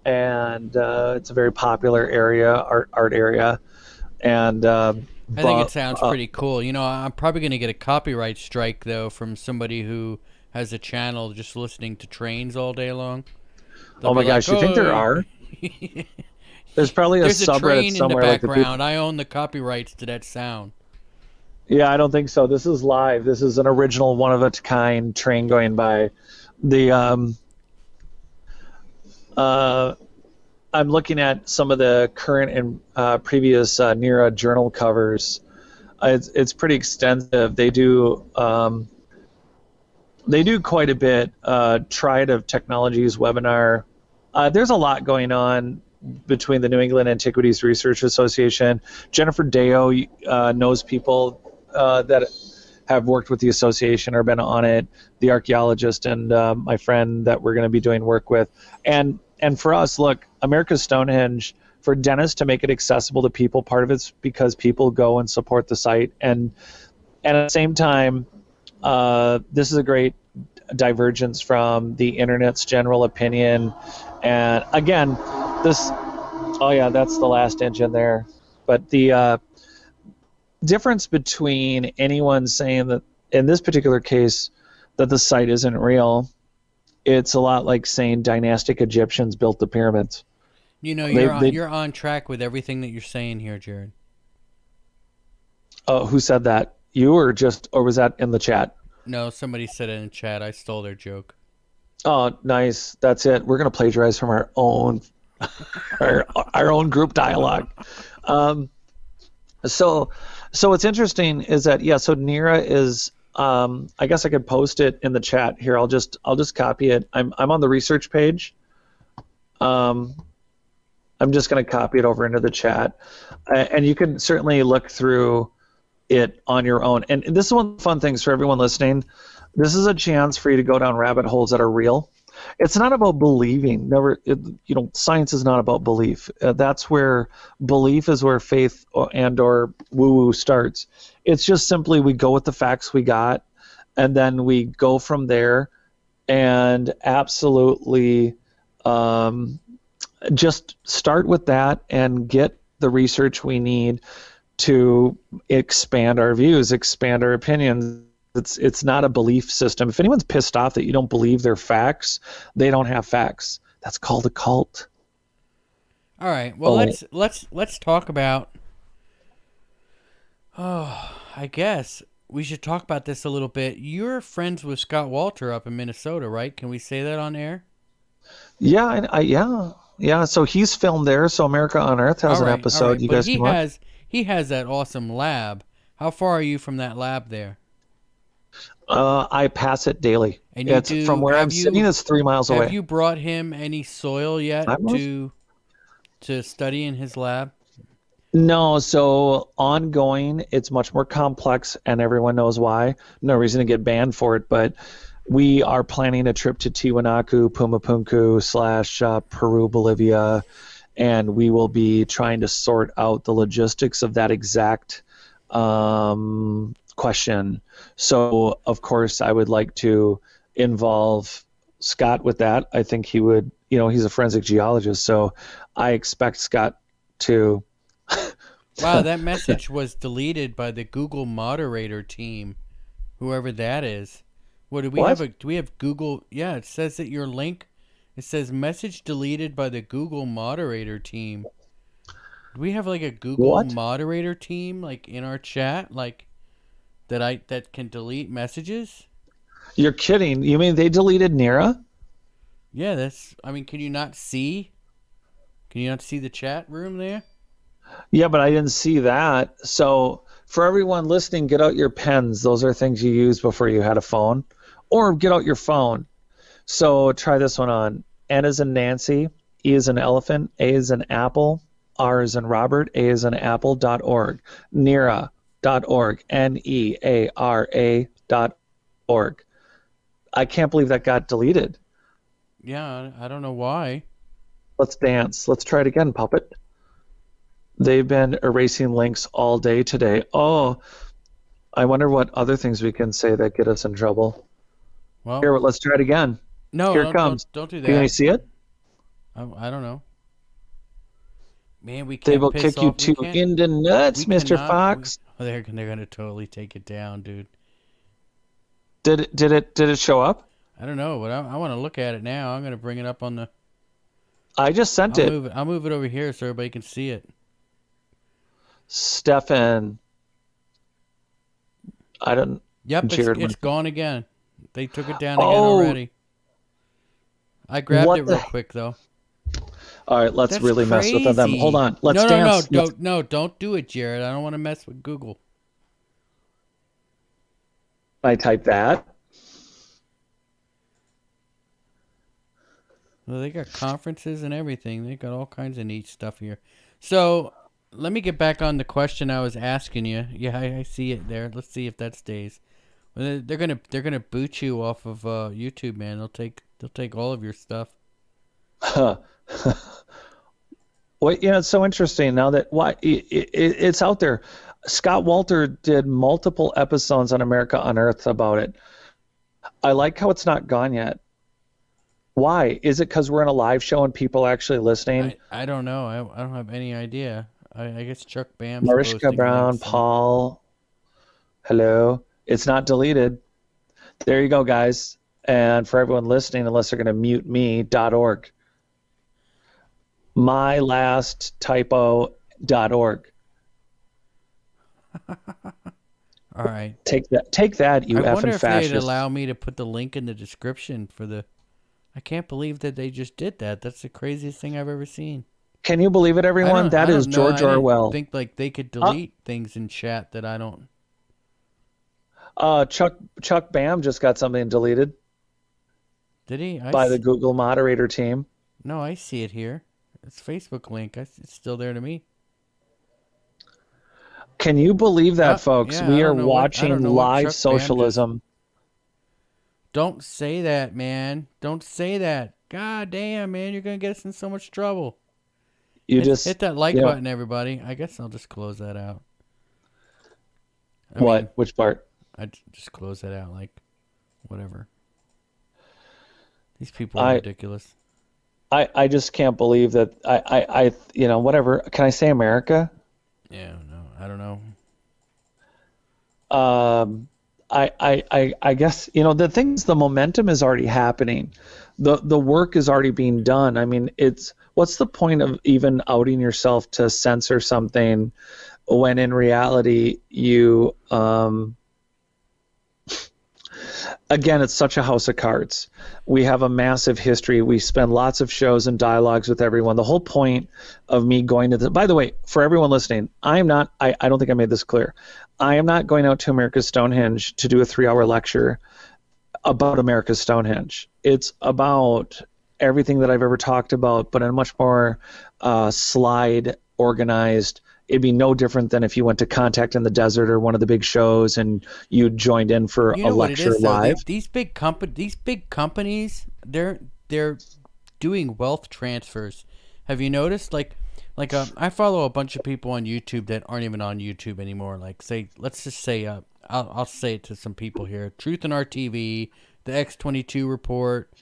Speaker 2: and it's a very popular area, art area. And
Speaker 1: I think it sounds pretty cool. I'm probably going to get a copyright strike, though, from somebody who has a channel just listening to trains all day long.
Speaker 2: Oh my gosh, you think there are? There's probably a subreddit
Speaker 1: train
Speaker 2: somewhere
Speaker 1: in the background. I own the copyrights to that sound.
Speaker 2: Yeah, I don't think so. This is live. This is an original, one-of-a-kind train going by. I'm looking at some of the current and previous NERA Journal covers. It's pretty extensive. They do quite a bit. Triad of Technologies webinar. There's a lot going on between the New England Antiquities Research Association. Jennifer Deo knows people that have worked with the association or been on it, the archaeologist and my friend that we're going to be doing work with. And for us, look, America's Stonehenge, for Dennis to make it accessible to people, part of it's because people go and support the site. And at the same time, this is a great divergence from the internet's general opinion. And again, that's the last engine there. But the difference between anyone saying that, in this particular case, that the site isn't real, it's a lot like saying dynastic Egyptians built the pyramids.
Speaker 1: You're on track with everything that you're saying here, Jared.
Speaker 2: Oh, who said that? You or was that in the chat?
Speaker 1: No, somebody said it in chat. I stole their joke.
Speaker 2: Oh, nice. That's it. We're going to plagiarize from our own our own group dialogue. So what's interesting is that so NERA is I guess I could post it in the chat here. I'll just copy it. I'm on the research page. I'm just going to copy it over into the chat, and you can certainly look through it on your own. And this is one of the fun things for everyone listening. This is a chance for you to go down rabbit holes that are real. It's not about believing. Science is not about belief. That's where belief is where faith or woo-woo starts. It's just simply we go with the facts we got, and then we go from there, and absolutely just start with that and get the research we need to expand our views, expand our opinions. It's not a belief system. If anyone's pissed off that you don't believe their facts, they don't have facts. That's called a cult.
Speaker 1: All right. Well, let's talk about. Oh, I guess we should talk about this a little bit. You're friends with Scott Walter up in Minnesota, right? Can we say that on air?
Speaker 2: Yeah, yeah. So he's filmed there. So America on Earth has an episode. You
Speaker 1: but
Speaker 2: guys can watch.
Speaker 1: He has that awesome lab. How far are you from that lab there?
Speaker 2: I pass it daily.
Speaker 1: And
Speaker 2: from where I'm sitting, it's 3 miles away.
Speaker 1: Have you brought him any soil yet to study in his lab?
Speaker 2: No, so ongoing, it's much more complex, and everyone knows why. No reason to get banned for it, but we are planning a trip to Tiwanaku, Pumapunku / Peru, Bolivia, and we will be trying to sort out the logistics of that exact question. So, of course, I would like to involve Scott with that. I think he would, he's a forensic geologist, so I expect Scott to...
Speaker 1: Wow, that message was deleted by the Google moderator team, whoever that is. What do we have? Do we have Google? Yeah, it says that your link. It says message deleted by the Google moderator team. Do we have like a Google moderator team like in our chat, like that can delete messages?
Speaker 2: You're kidding? You mean they deleted NERA?
Speaker 1: Yeah, that's. I mean, can you not see? Can you not see the chat room there?
Speaker 2: Yeah, but I didn't see that. So for everyone listening, get out your pens. Those are things you used before you had a phone. Or get out your phone. So try this one on. N is in Nancy, E is in elephant, A is in apple, R is in Robert, A is in apple.org. NERA.org. NEARA.org. I can't believe that got deleted.
Speaker 1: Yeah, I don't know why.
Speaker 2: Let's dance. Let's try it again, puppet. They've been erasing links all day today. Oh, I wonder what other things we can say that get us in trouble.
Speaker 1: Well,
Speaker 2: here, let's try it again.
Speaker 1: No,
Speaker 2: here it comes.
Speaker 1: Don't do that.
Speaker 2: Can you see it?
Speaker 1: I don't know. Man, we can't.
Speaker 2: They will kick you in the nuts, Mr. Fox.
Speaker 1: They're gonna totally take it down, dude.
Speaker 2: Did it show up?
Speaker 1: I don't know, but I want to look at it now. I'm gonna bring it up on the.
Speaker 2: I just sent it.
Speaker 1: I'll move it over here so everybody can see it.
Speaker 2: Stefan. I don't.
Speaker 1: Yep, it's gone again. They took it down again already. I grabbed it real quick though.
Speaker 2: All right, let's really mess with them. Hold on, let's dance.
Speaker 1: No, don't do it, Jared. I don't want to mess with Google.
Speaker 2: I type that.
Speaker 1: Well, they got conferences and everything. They got all kinds of neat stuff here. So let me get back on the question I was asking you. Yeah, I see it there. Let's see if that stays. They're gonna boot you off of YouTube, man. They'll take all of your stuff.
Speaker 2: Well, it's so interesting now that it's out there. Scott Walter did multiple episodes on America on Earth about it. I like how it's not gone yet. Why? Is it because we're in a live show and people are actually listening?
Speaker 1: I don't know. I don't have any idea. I guess Chuck Bam.
Speaker 2: Mariska Brown, Paul. Hello. It's not deleted. There you go, guys. And for everyone listening, unless they're going to mute me.org. mylasttypo.org.
Speaker 1: All right.
Speaker 2: Take that, you effing fascist.
Speaker 1: I wonder if they'd allow me to put the link in the description for the... I can't believe that they just did that. That's the craziest thing I've ever seen.
Speaker 2: Can you believe it, everyone? That is George Orwell.
Speaker 1: I think like they could delete things in chat that I don't...
Speaker 2: Chuck Bam just got something deleted.
Speaker 1: Did he?
Speaker 2: By the Google moderator team.
Speaker 1: No, I see it here. It's Facebook link. It's still there to me.
Speaker 2: Can you believe that, folks? We are watching live socialism.
Speaker 1: Don't say that, man. Don't say that. God damn, man. You're going to get us in so much trouble. Just hit that like button, everybody. I guess I'll just close that out.
Speaker 2: Which part?
Speaker 1: I just close that out, like, whatever. These people are ridiculous.
Speaker 2: I just can't believe that I whatever. Can I say America?
Speaker 1: Yeah, no, I don't know.
Speaker 2: I guess, the things, the momentum is already happening. The work is already being done. I mean, what's the point of even outing yourself to censor something when in reality again, it's such a house of cards. We have a massive history. We spend lots of shows and dialogues with everyone. The whole point of me going to by the way, for everyone listening, I don't think I made this clear. I am not going out to America's Stonehenge to do a 3-hour lecture about America's Stonehenge. It's about everything that I've ever talked about, but in a much more slide organized. It'd be no different than if you went to Contact in the Desert or one of the big shows and you joined in for a lecture live.
Speaker 1: These big companies, they're doing wealth transfers. Have you noticed? I follow a bunch of people on YouTube that aren't even on YouTube anymore. Let's just say, I'll say it to some people here: Truth in Our TV, the X22 Report,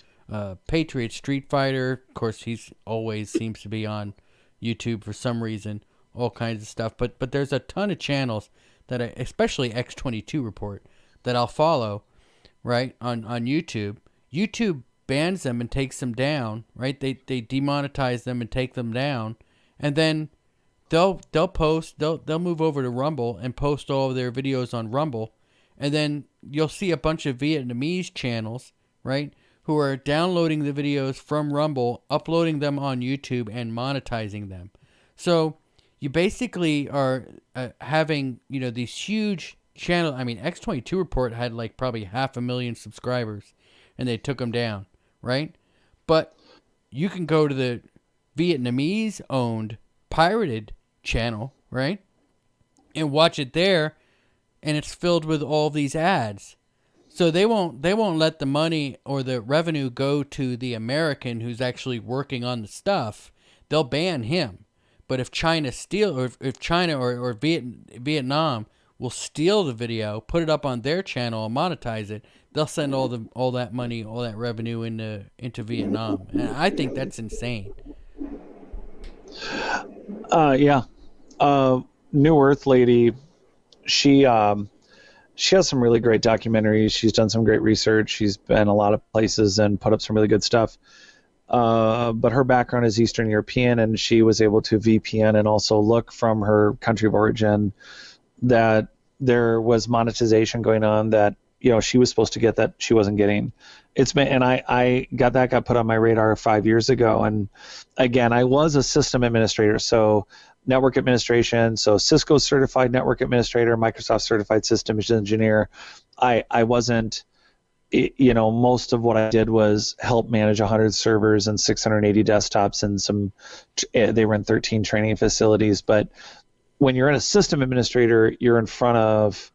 Speaker 1: Patriot Street Fighter. Of course, he's always seems to be on YouTube for some reason. All kinds of stuff, but there's a ton of channels that especially X22 Report, that I'll follow, right, on YouTube. YouTube bans them and takes them down, right? They demonetize them and take them down, and then they'll move over to Rumble and post all of their videos on Rumble, and then you'll see a bunch of Vietnamese channels, right, who are downloading the videos from Rumble, uploading them on YouTube, and monetizing them. So you basically are having, these huge channels. I mean, X22 Report had probably 500,000 subscribers, and they took them down, right? But you can go to the Vietnamese-owned pirated channel, right, and watch it there, and it's filled with all these ads. So they won't let the money or the revenue go to the American who's actually working on the stuff. They'll ban him. But if China or Vietnam will steal the video, put it up on their channel and monetize it, they'll send all that money, all that revenue into Vietnam. And I think that's insane.
Speaker 2: Yeah. New Earth lady, she has some really great documentaries. She's done some great research. She's been a lot of places and put up some really good stuff. But her background is Eastern European, and she was able to VPN and also look from her country of origin that there was monetization going on that she was supposed to get that she wasn't getting. I got put on my radar 5 years ago, and again, I was a system administrator, so network administration, so Cisco certified network administrator, Microsoft certified systems engineer. I wasn't. Most of what I did was help manage 100 servers and 680 desktops and they run 13 training facilities. But when you're in a system administrator, you're in front of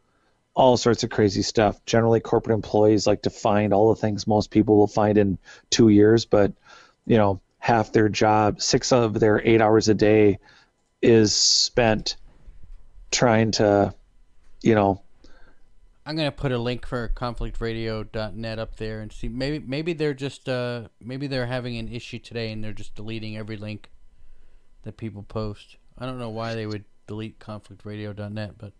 Speaker 2: all sorts of crazy stuff. Generally, corporate employees like to find all the things most people will find in 2 years, but half their job, 6 of their 8 hours a day is spent trying to,
Speaker 1: I'm gonna put a link for conflictradio.net up there and see. Maybe they're just maybe they're having an issue today and they're just deleting every link that people post. I don't know why they would delete conflictradio.net, but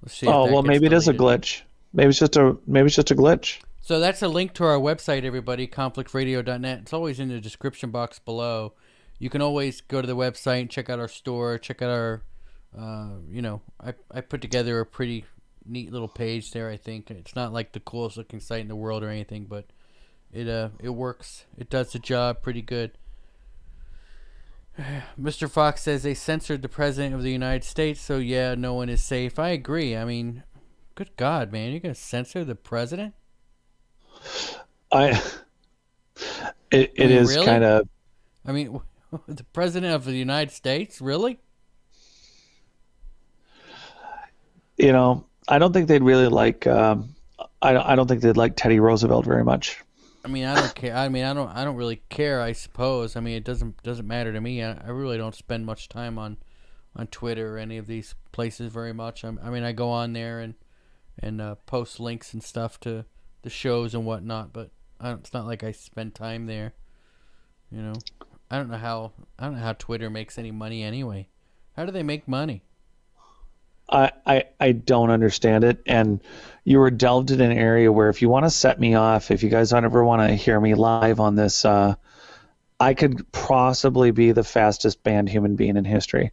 Speaker 1: let's see.
Speaker 2: Oh well, maybe it is a glitch. Maybe it's just a glitch.
Speaker 1: So that's a link to our website, everybody. Conflictradio.net. It's always in the description box below. You can always go to the website and check out our store. Check out our, I put together a pretty neat little page there. I think it's not like the coolest looking site in the world or anything, but it works. It does the job pretty good. Mr. Fox says they censored the president of the United States, so yeah, no one is safe. I agree. I mean, good God, man, you're gonna censor the president?
Speaker 2: It is
Speaker 1: really?
Speaker 2: kind of.
Speaker 1: I mean, the president of the United States, really?
Speaker 2: I don't think they'd really like. I don't think they'd like Teddy Roosevelt very much.
Speaker 1: I mean, I don't care. I mean, I don't really care. I suppose. I mean, it doesn't matter to me. I really don't spend much time on Twitter or any of these places very much. I mean, I go on there and post links and stuff to the shows and whatnot, but it's not like I spend time there. I don't know how Twitter makes any money anyway. How do they make money?
Speaker 2: I don't understand it. And you were delved in an area where if you want to set me off, if you guys don't ever want to hear me live on this, I could possibly be the fastest banned human being in history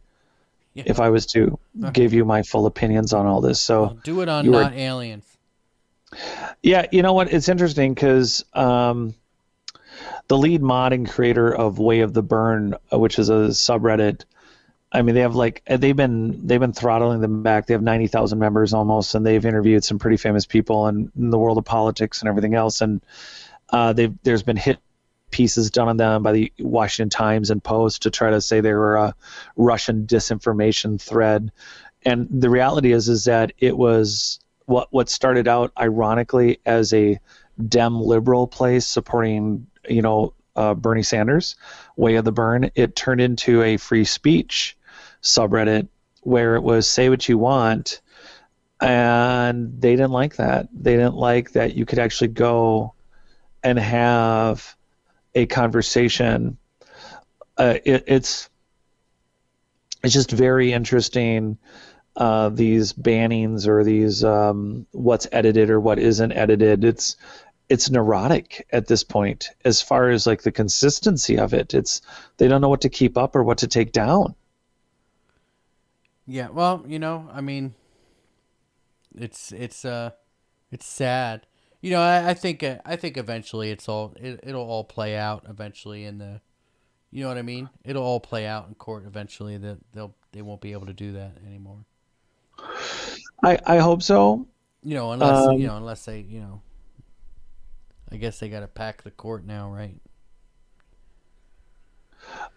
Speaker 1: Yeah.
Speaker 2: if I was to give you my full opinions on all this. So
Speaker 1: Well, do it on
Speaker 2: you were,
Speaker 1: Not Aliens.
Speaker 2: yeah, you know what? It's interesting because the lead mod and creator of Way of the Burn, which is a subreddit, I mean, they have like they've been throttling them back. They have 90,000 members almost, and they've interviewed some pretty famous people in the world of politics and everything else. And there's been hit pieces done on them by the Washington Times and Post to try to say they were a Russian disinformation thread. And the reality is that it was what started out ironically as a Dem liberal place supporting, Bernie Sanders, Way of the Burn. It turned into a free speech subreddit where it was say what you want, and they didn't like that. They didn't like that you could actually go and have a conversation. It's just very interesting, these bannings or these what's edited or what isn't edited. It's neurotic at this point as far as like the consistency of it. They don't know what to keep up or what to take down.
Speaker 1: Yeah, well, I mean, it's sad. I think eventually it'll all play out eventually in the, you know what I mean? It'll all play out in court eventually. That they won't be able to do that anymore.
Speaker 2: I hope so.
Speaker 1: Unless they, I guess they got to pack the court now, right?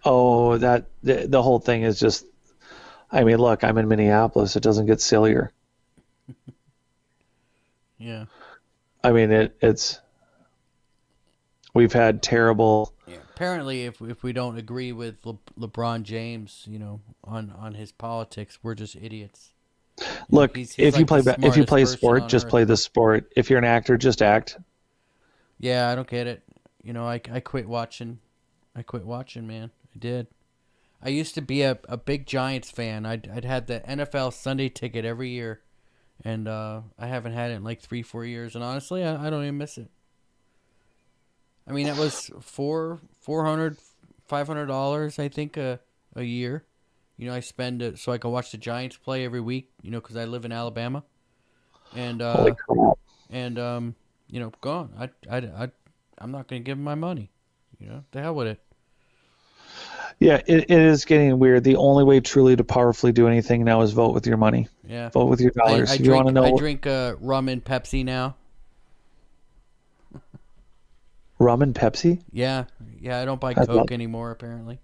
Speaker 2: Oh, that the whole thing is just. I mean, look, I'm in Minneapolis. It doesn't get sillier.
Speaker 1: Yeah.
Speaker 2: I mean, it's. We've had terrible.
Speaker 1: Yeah. Apparently, if we don't agree with LeBron James, on his politics, we're just idiots.
Speaker 2: Look,
Speaker 1: he's
Speaker 2: if you
Speaker 1: like
Speaker 2: play
Speaker 1: person
Speaker 2: sport,
Speaker 1: on
Speaker 2: just
Speaker 1: earth.
Speaker 2: play the sport. If you're an actor, just act.
Speaker 1: Yeah, I don't get it. I quit watching. Man. I did. I used to be a big Giants fan. I'd had the NFL Sunday ticket every year, and I haven't had it in like 3-4 years. And honestly, I don't even miss it. I mean, that was $400-$500, I think, a year. I spend it so I can watch the Giants play every week. Because I live in Alabama, and
Speaker 2: Holy crap.
Speaker 1: gone. I'm not gonna give them my money. The hell with it.
Speaker 2: Yeah, it is getting weird. The only way truly to powerfully do anything now is vote with your money.
Speaker 1: Yeah.
Speaker 2: Vote with your dollars.
Speaker 1: I drink rum and Pepsi now.
Speaker 2: Rum and Pepsi?
Speaker 1: Yeah. I don't buy Coke anymore. Apparently,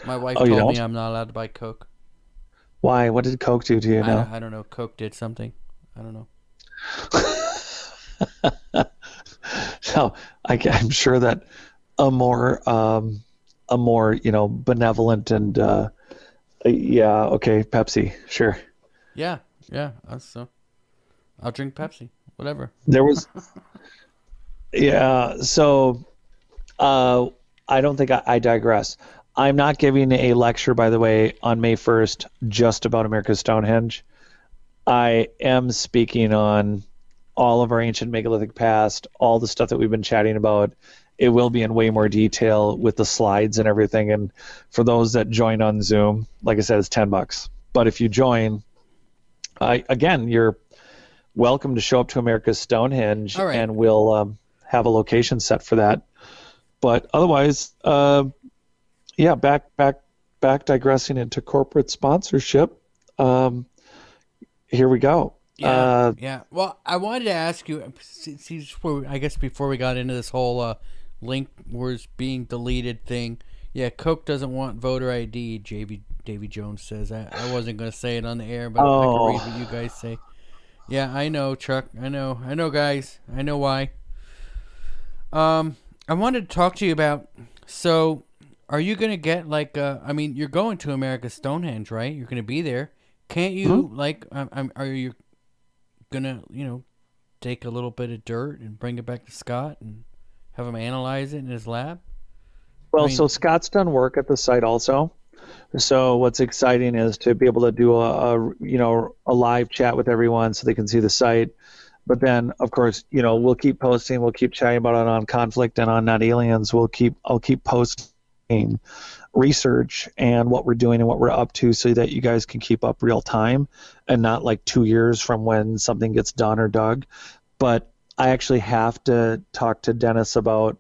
Speaker 1: my wife
Speaker 2: you
Speaker 1: told
Speaker 2: don't?
Speaker 1: me I'm not allowed to buy Coke.
Speaker 2: Why? What did Coke do to you now?
Speaker 1: I don't know. Coke did something. I don't know.
Speaker 2: So I'm sure that a more benevolent and Pepsi, sure.
Speaker 1: Yeah. So I'll drink Pepsi. Whatever.
Speaker 2: There was so I don't think I digress. I'm not giving a lecture, by the way, on May 1st just about America's Stonehenge. I am speaking on all of our ancient megalithic past, all the stuff that we've been chatting about. It will be in way more detail with the slides and everything. And for those that join on Zoom, like I said, it's $10. But if you join, again, you're welcome to show up to America's Stonehenge,
Speaker 1: All right.
Speaker 2: and we'll have a location set for that. But otherwise, back digressing into corporate sponsorship. Here we go.
Speaker 1: Yeah. Well, I wanted to ask you, I guess before we got into this whole link was being deleted thing. Yeah, Coke doesn't want voter ID, Davy Jones says. I wasn't going to say it on the air, but I can read what you guys say. Yeah, I know, Chuck. I know, guys. I know why. I wanted to talk to you about, so are you going to get you're going to America's Stonehenge, right? You're going to be there. Can't you, are you going to, take a little bit of dirt and bring it back to Scott and have him analyze it in his lab?
Speaker 2: Well, so Scott's done work at the site also. So what's exciting is to be able to do a live chat with everyone so they can see the site. But then, of course, we'll keep posting, we'll keep chatting about it on Conflict and on Not Aliens. I'll keep posting research and what we're doing and what we're up to so that you guys can keep up real time and not like 2 years from when something gets done or dug. But I actually have to talk to Dennis about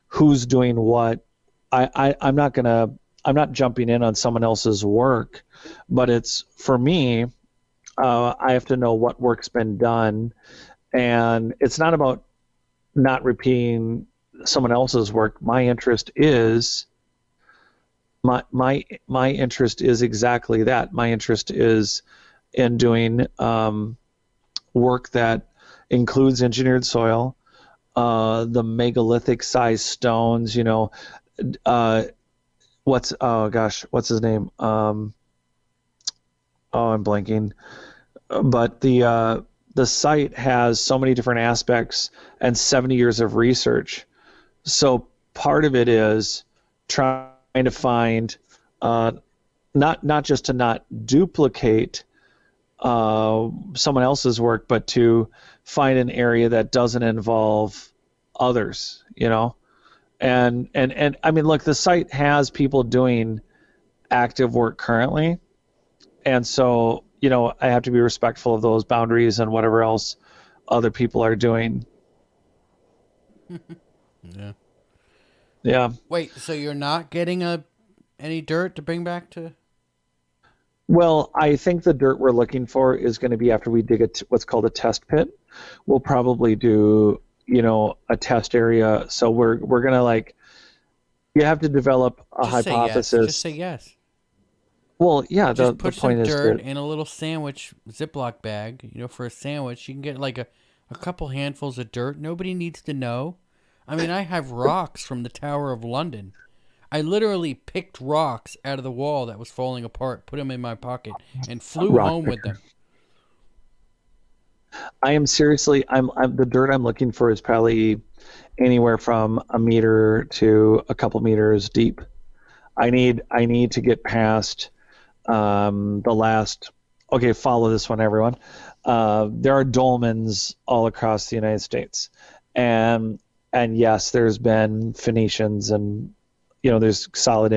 Speaker 2: who's doing what. I'm not jumping in on someone else's work, but it's for me, I have to know what work's been done, and it's not about not repeating someone else's work. My interest is my interest is exactly that. My interest is in doing work that includes engineered soil, the megalithic sized stones. What's his name? I'm blanking. But the site has so many different aspects and 70 years of research. So part of it is trying to find not just to not duplicate someone else's work, but to find an area that doesn't involve others, And I mean, look, the site has people doing active work currently, and so I have to be respectful of those boundaries and whatever else other people are doing.
Speaker 1: Yeah.
Speaker 2: Yeah.
Speaker 1: Wait, so you're not getting any dirt to bring back to?
Speaker 2: Well, I think the dirt we're looking for is going to be after we dig what's called a test pit. We'll probably do a test area. So we're gonna you have to develop a
Speaker 1: Just
Speaker 2: hypothesis.
Speaker 1: Say yes. Just say yes.
Speaker 2: Well, yeah.
Speaker 1: Just
Speaker 2: The
Speaker 1: put
Speaker 2: point
Speaker 1: some
Speaker 2: is
Speaker 1: dirt
Speaker 2: that,
Speaker 1: in a little sandwich Ziploc bag. For a sandwich, you can get like a couple handfuls of dirt. Nobody needs to know. I mean, I have rocks from the Tower of London. I literally picked rocks out of the wall that was falling apart, put them in my pocket, and flew home with them.
Speaker 2: I am seriously. I'm the dirt I'm looking for is probably anywhere from a meter to a couple meters deep. I need to get past the last. Okay, follow this one, everyone. There are dolmens all across the United States, and yes, there's been Phoenicians, and there's solid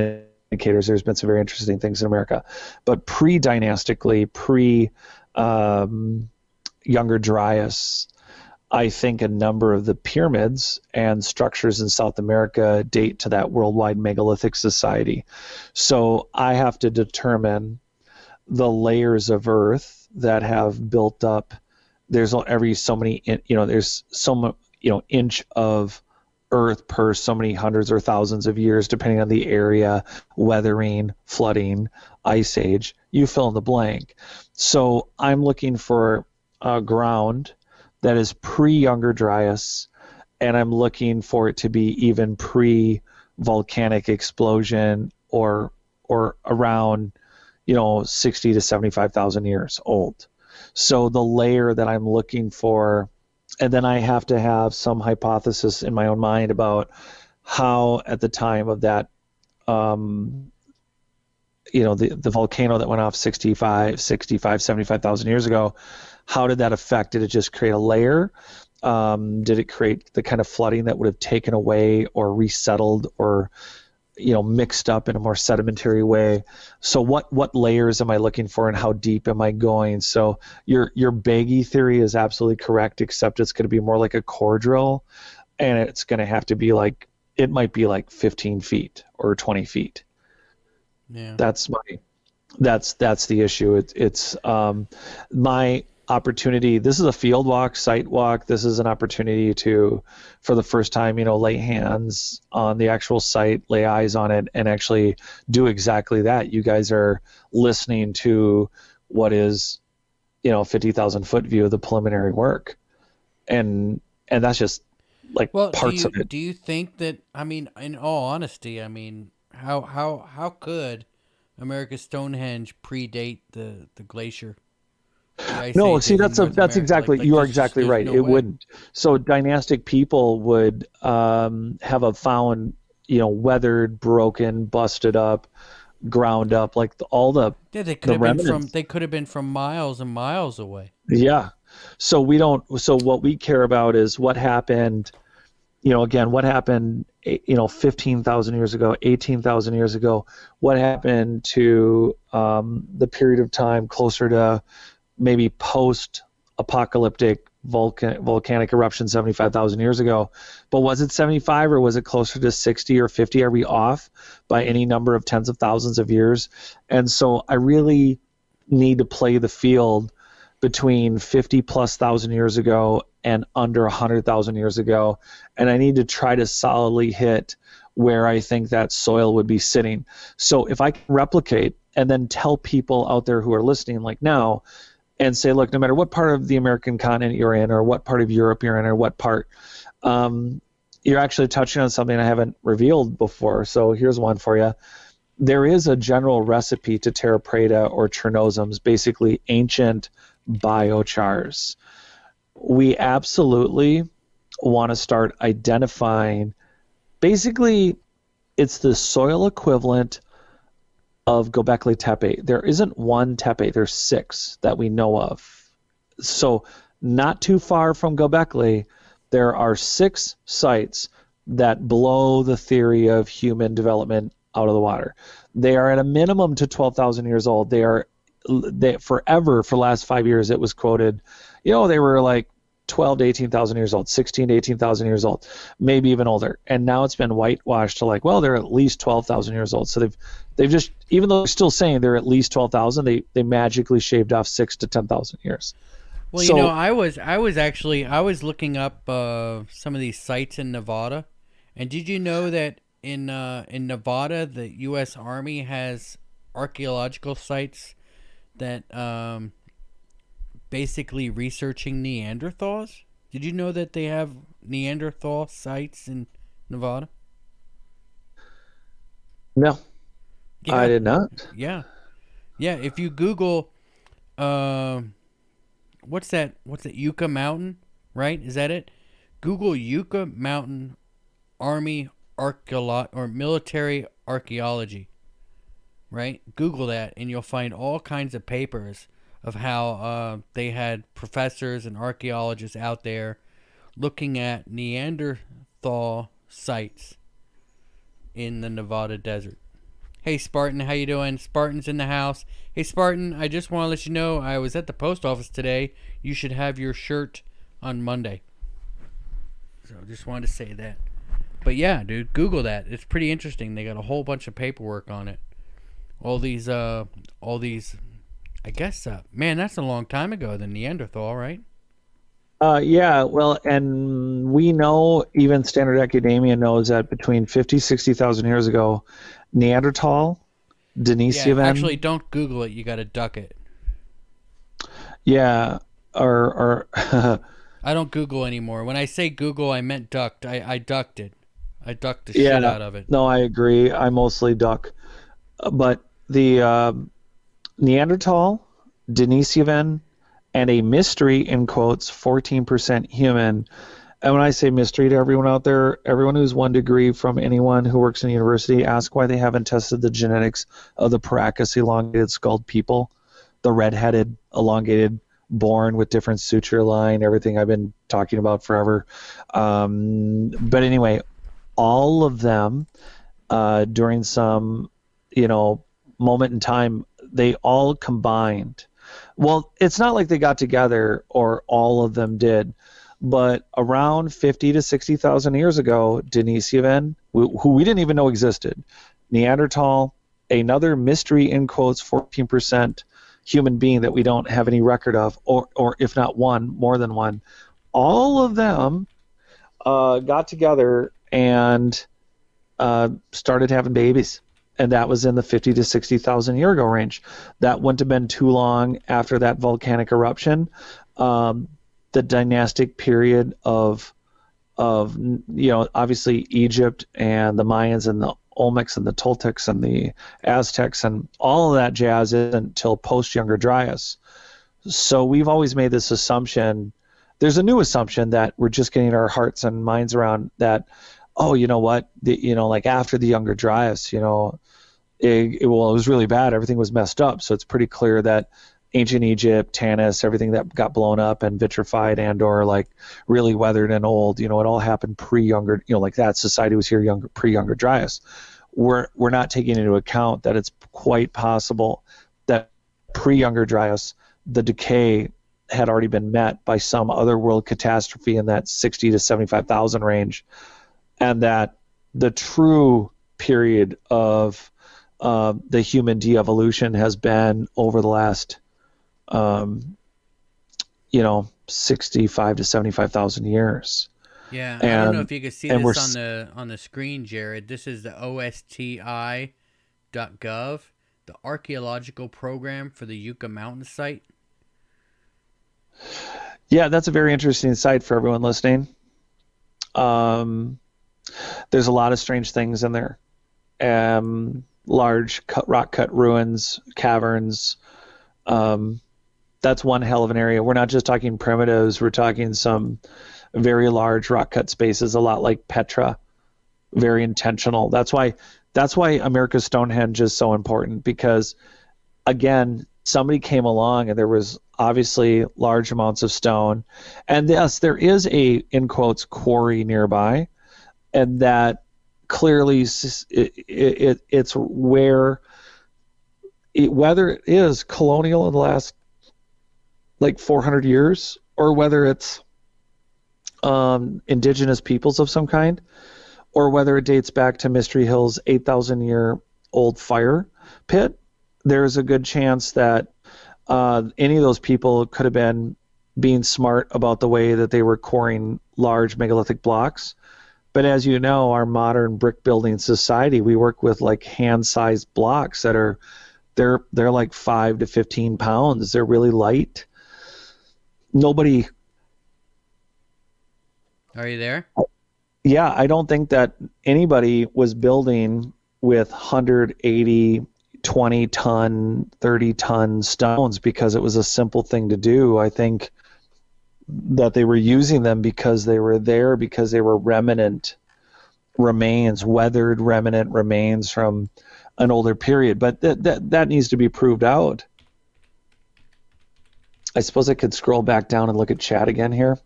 Speaker 2: indicators. There's been some very interesting things in America, but pre-dynastically, Younger Dryas, I think a number of the pyramids and structures in South America date to that worldwide megalithic society. So I have to determine the layers of earth that have built up. There's every so many, there's so much, inch of earth per so many hundreds or thousands of years, depending on the area, weathering, flooding, ice age, you fill in the blank. So I'm looking for ground that is pre-Younger Dryas, and I'm looking for it to be even pre-volcanic explosion or around 60 to 75,000 years old. So the layer that I'm looking for, and then I have to have some hypothesis in my own mind about how at the time of that the volcano that went off 75,000 years ago, how did that affect? Did it just create a layer? Did it create the kind of flooding that would have taken away or resettled or mixed up in a more sedimentary way? So what layers am I looking for, and how deep am I going? So your baggy theory is absolutely correct, except it's going to be more like a core drill, and it's going to have to be it might be 15 feet or 20 feet.
Speaker 1: Yeah.
Speaker 2: That's the issue. It's my opportunity. This is a field walk, site walk. This is an opportunity to, for the first time, lay hands on the actual site, lay eyes on it, and actually do exactly that. You guys are listening to what is, 50,000 foot view of the preliminary work, and that's just parts of it.
Speaker 1: Do you think that? I mean, in all honesty, how could America's Stonehenge predate the glacier?
Speaker 2: No, see, that's exactly, you are exactly right. It wouldn't. So dynastic people would have found, weathered, broken, busted up ground up, like all the
Speaker 1: Yeah, they could have been
Speaker 2: remnants.
Speaker 1: from miles and miles away.
Speaker 2: Yeah. So what we care about is what happened, again, what happened, 15,000 years ago, 18,000 years ago, what happened to the period of time closer to maybe post-apocalyptic volcanic eruption 75,000 years ago. But was it 75 or was it closer to 60 or 50? Are we off by any number of tens of thousands of years? And so I really need to play the field between 50 plus thousand years ago and under 100,000 years ago. And I need to try to solidly hit where I think that soil would be sitting. So if I can replicate and then tell people out there who are listening like now, and say, look, no matter what part of the American continent you're in, or what part of Europe you're in, or what part, you're actually touching on something I haven't revealed before. So here's one for you. There is a general recipe to terra preta or chernozems, basically ancient biochars. We absolutely want to start identifying, basically, it's the soil equivalent of Göbekli Tepe. There isn't one Tepe, there's 6 that we know of. So not too far from Göbekli, there are 6 sites that blow the theory of human development out of the water. They are at a minimum to 12,000 years old. They forever, for the last 5 years, it was quoted, they were like 12 to 18,000 years old, 16 to 18,000 years old, maybe even older. And now it's been whitewashed to like, well, they're at least 12,000 years old. So they've just, even though they're still saying they're at least 12,000, they magically shaved off 6 to 10,000 years.
Speaker 1: Well,
Speaker 2: so,
Speaker 1: I was looking up some of these sites in Nevada, and did you know that in Nevada the U.S. Army has archaeological sites that basically researching Neanderthals? Did you know that they have Neanderthal sites in Nevada?
Speaker 2: No,
Speaker 1: yeah.
Speaker 2: I did not.
Speaker 1: Yeah. If you Google, what's that? Yucca Mountain, right? Is that it? Google Yucca Mountain Army or military archaeology, right? Google that, and you'll find all kinds of papers of how they had professors and archaeologists out there looking at Neanderthal sites in the Nevada desert. Hey, Spartan, how you doing? Spartan's in the house. Hey, Spartan, I just want to let you know I was at the post office today. You should have your shirt on Monday. So just wanted to say that. But yeah, dude, Google that. It's pretty interesting. They got a whole bunch of paperwork on it. All these I guess, man, that's a long time ago, the Neanderthal, right?
Speaker 2: Yeah, well, and we know, even standard academia knows that between 50, 60,000 years ago, Neanderthal, Denisovan...
Speaker 1: Yeah, actually, don't Google it. You got to duck it.
Speaker 2: Yeah, or
Speaker 1: I don't Google anymore. When I say Google, I meant ducked. I ducked it. I ducked the shit out of it.
Speaker 2: No, I agree. I mostly duck. But the Neanderthal, Denisovan, and a mystery, in quotes, 14% human. And when I say mystery to everyone out there, everyone who's 1 degree from anyone who works in a university, ask why they haven't tested the genetics of the Paracas elongated skulled people, the red-headed, elongated, born with different suture line, everything I've been talking about forever. But anyway, all of them, during some, moment in time, they all combined. Well, it's not like they got together or all of them did, but around 50 to 60,000 years ago, Denisovan, who we didn't even know existed, Neanderthal, another mystery, in quotes, 14% human being that we don't have any record of, or if not one, more than one, all of them got together and started having babies. And that was in the 50 to 60,000 year ago range. That wouldn't have been too long after that volcanic eruption. The dynastic period of obviously Egypt and the Mayans and the Olmecs and the Toltecs and the Aztecs and all of that jazz isn't until post-Younger Dryas. So we've always made this assumption. There's a new assumption that we're just getting our hearts and minds around that, oh, you know what, like after the Younger Dryas, it was really bad. Everything was messed up. So it's pretty clear that ancient Egypt, Tanis, everything that got blown up and vitrified and or like really weathered and old, it all happened pre-Younger, like that society was here pre-Younger Dryas. We're not taking into account that it's quite possible that pre-Younger Dryas, the decay had already been met by some other world catastrophe in that 60 to 75,000 range, and that the true period of the human de-evolution has been over the last 65 to 75,000 years.
Speaker 1: Yeah, I don't know if you can see this on the screen, Jared. This is the OSTI.gov, the archaeological program for the Yucca Mountain site.
Speaker 2: Yeah, that's a very interesting site for everyone listening. There's a lot of strange things in there. Large rock cut ruins, caverns. That's one hell of an area. We're not just talking primitives. We're talking some very large rock cut spaces, a lot like Petra. Very intentional. That's why America's Stonehenge is so important, because again, somebody came along and there was obviously large amounts of stone, and yes, there is a, in quotes, quarry nearby, and that clearly it's where whether it is colonial in the last like 400 years or whether it's indigenous peoples of some kind, or whether it dates back to Mystery Hill's 8,000-year-old fire pit, there's a good chance that any of those people could have been being smart about the way that they were quarrying large megalithic blocks. But as you know, our modern brick building society, we work with like hand-sized blocks that are they're like 5 to 15 pounds. They're really light. Nobody.
Speaker 1: Are you there?
Speaker 2: Yeah, I don't think that anybody was building with 180, 20-ton, 30-ton stones because it was a simple thing to do. I think that they were using them because they were there, because they were weathered remnant remains from an older period. But that needs to be proved out. I suppose I could scroll back down and look at chat again here.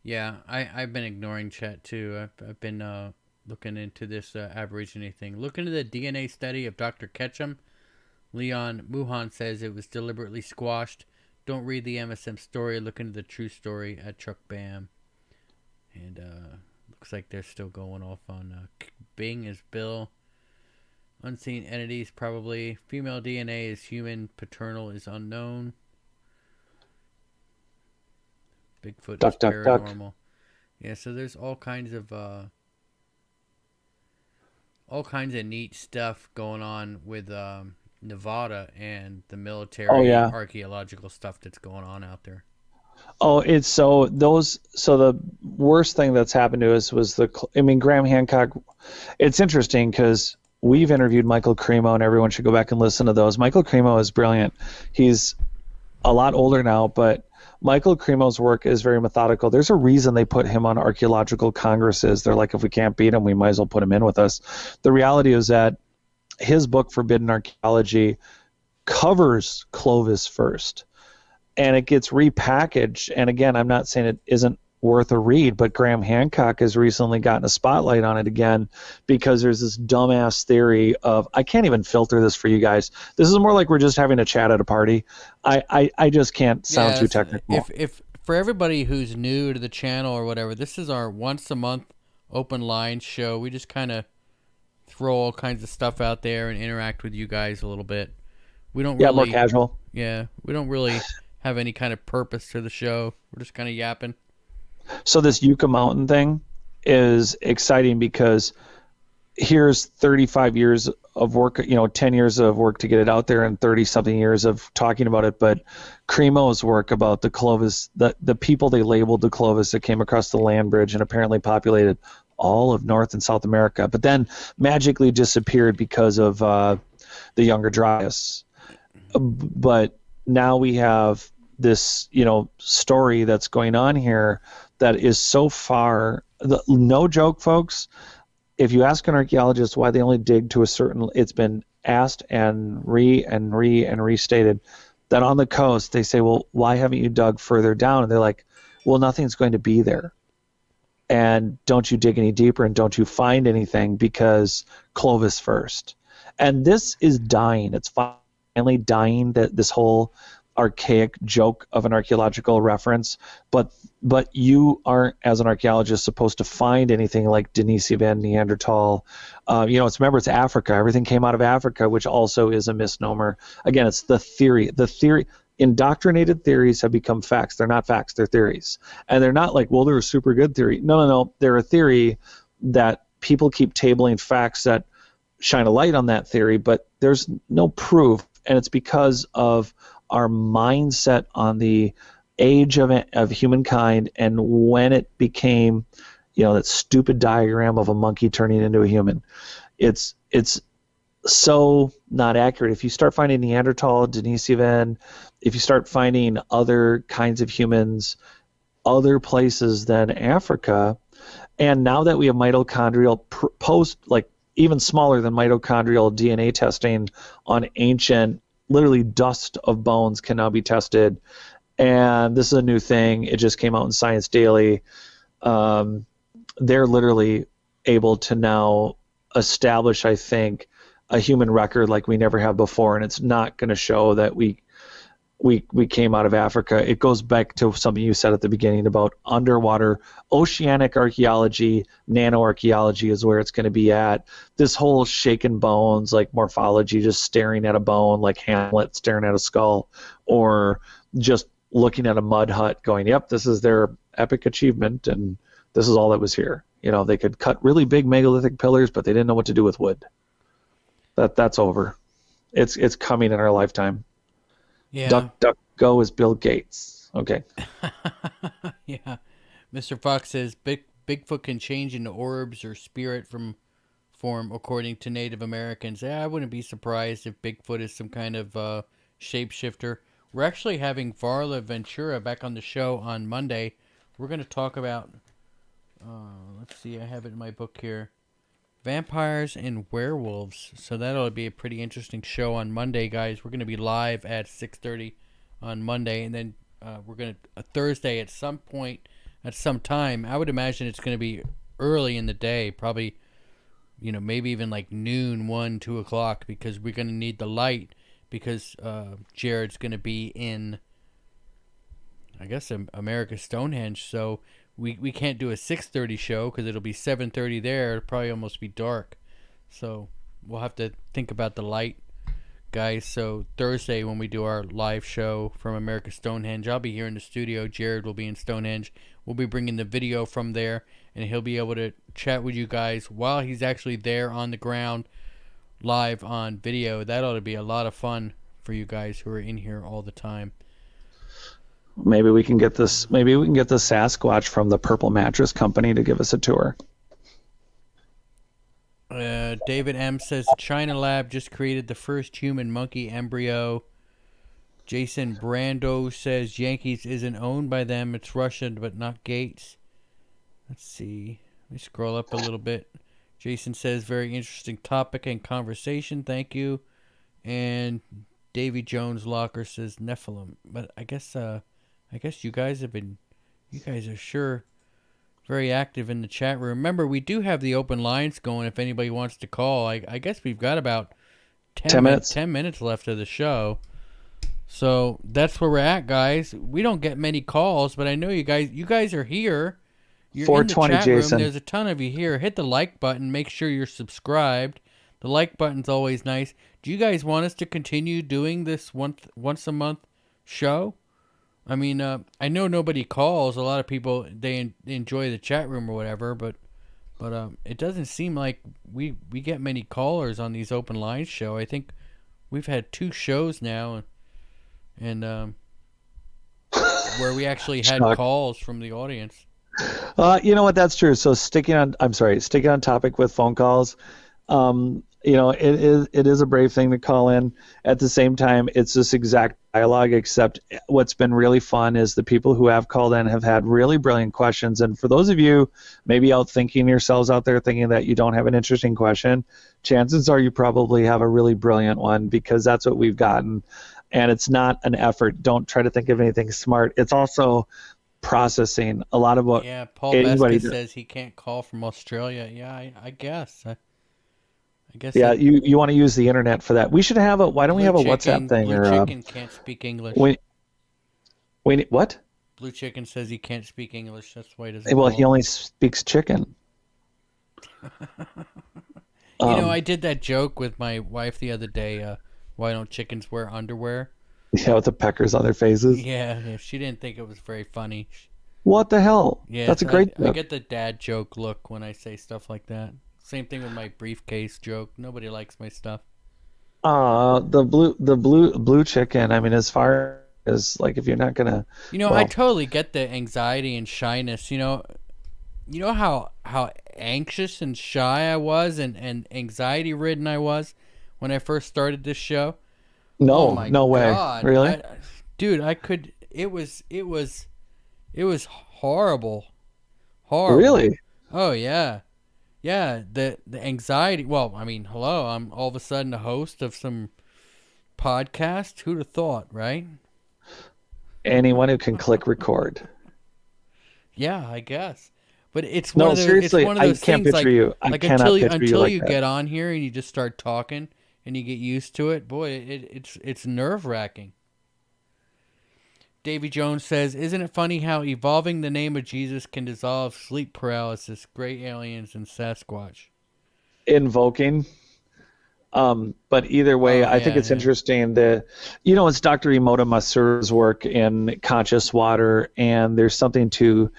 Speaker 1: Yeah, I've been ignoring chat too. I've been looking into this Aborigine thing. Look into the DNA study of Dr. Ketchum. Leon Muhan says it was deliberately squashed. Don't read the MSM story. Look into the true story at Chuck Bam. And looks like they're still going off on Bing is Bill. Unseen entities probably. Female DNA is human. Paternal is unknown. Bigfoot is paranormal. Duck. Yeah, so there's all kinds of neat stuff going on with Nevada and the military archaeological stuff that's going on out there.
Speaker 2: Oh, it's so the worst thing that's happened to us was Graham Hancock. It's interesting because we've interviewed Michael Cremo, and everyone should go back and listen to those. Michael Cremo is brilliant. He's a lot older now, but Michael Cremo's work is very methodical. There's a reason they put him on archaeological congresses. They're like, if we can't beat him, we might as well put him in with us. The reality is that his book, Forbidden Archaeology, covers Clovis first, and it gets repackaged. And again, I'm not saying it isn't worth a read, but Graham Hancock has recently gotten a spotlight on it again because there's this dumbass theory of, I can't even filter this for you guys. This is more like we're just having a chat at a party. I just can't sound too technical.
Speaker 1: If for everybody who's new to the channel or whatever, this is our once a month open line show. We just kind of throw all kinds of stuff out there and interact with you guys a little bit. We don't really,
Speaker 2: more casual.
Speaker 1: Yeah, we don't really have any kind of purpose to the show. We're just kind of yapping.
Speaker 2: So this Yucca Mountain thing is exciting because here's 35 years of work, 10 years of work to get it out there and 30-something years of talking about it. But Cremo's work about the Clovis, the people they labeled the Clovis that came across the land bridge and apparently populated all of North and South America, but then magically disappeared because of the Younger Dryas. But now we have this, story that's going on here that is so far, no joke, folks. if you ask an archaeologist why they only dig to a certain, it's been asked and restated that on the coast they say, well, why haven't you dug further down? And they're like, well, nothing's going to be there. And don't you dig any deeper, and don't you find anything, because Clovis first. And this is dying. It's finally dying, that this whole archaic joke of an archaeological reference, but you aren't, as an archaeologist, supposed to find anything like Denisovan, Neanderthal. Remember, it's Africa. Everything came out of Africa, which also is a misnomer. Again, it's the theory. Indoctrinated theories have become facts. They're not facts, they're theories. And they're not like, well, they're a super good theory. No. They're a theory that people keep tabling facts that shine a light on that theory, but there's no proof. And it's because of our mindset on the age of humankind, and when it became, that stupid diagram of a monkey turning into a human. It's so not accurate. If you start finding Neanderthal, Denisovan, if you start finding other kinds of humans, other places than Africa, and now that we have mitochondrial even smaller than mitochondrial DNA testing on ancient, literally dust of bones can now be tested. And this is a new thing. It just came out in Science Daily. They're literally able to now establish, I think, a human record like we never have before, and it's not going to show that we came out of Africa. It goes back to something you said at the beginning about underwater oceanic archaeology. Nanoarchaeology is where it's going to be at. This whole shaken bones, like morphology, just staring at a bone, like Hamlet staring at a skull, or just looking at a mud hut going, yep, this is their epic achievement, and this is all that was here. They could cut really big megalithic pillars, but they didn't know what to do with wood. That's over. It's coming in our lifetime.
Speaker 1: Yeah.
Speaker 2: Duck, go is Bill Gates. Okay.
Speaker 1: Yeah. Mr. Fox says Bigfoot can change into orbs or spirit form according to Native Americans. Yeah, I wouldn't be surprised if Bigfoot is some kind of shapeshifter. We're actually having Varla Ventura back on the show on Monday. We're going to talk about, let's see, I have it in my book here, vampires and werewolves. So that'll be a pretty interesting show on Monday, guys. We're going to be live at 6:30 on Monday, and then we're going to Thursday at some point, at some time. I would imagine it's going to be early in the day, probably, maybe even like noon, 1, 2 o'clock, because we're going to need the light, because Jared's going to be in, I guess, America's Stonehenge. So we can't do a 6:30 show because it'll be 7:30 there. It'll probably almost be dark. So we'll have to think about the light, guys. So Thursday, when we do our live show from America's Stonehenge, I'll be here in the studio. Jared will be in Stonehenge. We'll be bringing the video from there, and he'll be able to chat with you guys while he's actually there on the ground, live on video. That ought to be a lot of fun for you guys who are in here all the time.
Speaker 2: Maybe we can get this. Maybe we can get the Sasquatch from the Purple Mattress Company to give us a tour.
Speaker 1: David M says the China lab just created the first human monkey embryo. Jason Brando says Yankees isn't owned by them. It's Russian, but not Gates. Let's see. Let me scroll up a little bit. Jason says very interesting topic and conversation. Thank you. And Davy Jones Locker says Nephilim. But I guess you guys are sure very active in the chat room. Remember, we do have the open lines going if anybody wants to call. I guess we've got about 10 minutes left of the show. So that's where we're at, guys. We don't get many calls, but I know you guys are here. You're 420, in the chat room. There's a ton of you here. Hit the like button. Make sure you're subscribed. The like button's always nice. Do you guys want us to continue doing this once a month show? I mean, I know nobody calls. A lot of people, they enjoy the chat room or whatever, but it doesn't seem like we get many callers on these open lines show. I think we've had 2 shows now, and where we actually had calls from the audience.
Speaker 2: You know what? That's true. So sticking on topic with phone calls. it is a brave thing to call in. At the same time, it's this exact dialogue, except what's been really fun is the people who have called in have had really brilliant questions. And for those of you maybe outthinking yourselves out there thinking that you don't have an interesting question, chances are you probably have a really brilliant one, because that's what we've gotten. And it's not an effort. Don't try to think of anything smart. It's also processing a lot of what
Speaker 1: Paul Beska says he can't call from Australia. I guess. I guess.
Speaker 2: Yeah, you want to use the internet for that. We should have why don't we have a WhatsApp thing?
Speaker 1: Blue Chicken can't speak English.
Speaker 2: What?
Speaker 1: Blue Chicken says he can't speak English. That's why he doesn't.
Speaker 2: Well, he only speaks chicken.
Speaker 1: I did that joke with my wife the other day. Why don't chickens wear underwear?
Speaker 2: Yeah, with the peckers on their faces.
Speaker 1: Yeah, she didn't think it was very funny.
Speaker 2: What the hell?
Speaker 1: Yeah,
Speaker 2: that's a great joke.
Speaker 1: I get the dad joke look when I say stuff like that. Same thing with my briefcase joke. Nobody likes my stuff.
Speaker 2: The blue chicken. I mean, as far as like, if you're not gonna,
Speaker 1: I totally get the anxiety and shyness. You know how anxious and shy I was and anxiety ridden I was when I first started this show.
Speaker 2: No,
Speaker 1: oh my
Speaker 2: no way.
Speaker 1: God.
Speaker 2: Really?
Speaker 1: Dude, I could. It was horrible. Horrible.
Speaker 2: Really?
Speaker 1: Oh yeah. Yeah, the anxiety. Well, I mean, hello, I'm all of a sudden a host of some podcast. Who'd have thought, right?
Speaker 2: Anyone who can click record.
Speaker 1: Yeah, I guess. But it's
Speaker 2: no,
Speaker 1: one of those,
Speaker 2: seriously,
Speaker 1: it's one of those
Speaker 2: I can't
Speaker 1: things
Speaker 2: picture
Speaker 1: like,
Speaker 2: you. I cannot picture you
Speaker 1: until
Speaker 2: like
Speaker 1: you
Speaker 2: that.
Speaker 1: get on here and you just start talking and you get used to it. Boy, it's nerve-wracking. Davy Jones says, "Isn't it funny how evolving the name of Jesus can dissolve sleep paralysis, gray aliens, and Sasquatch?"
Speaker 2: Invoking. But either way, I think it's interesting that, it's Dr. Emoto Masur's work in conscious water, and there's something to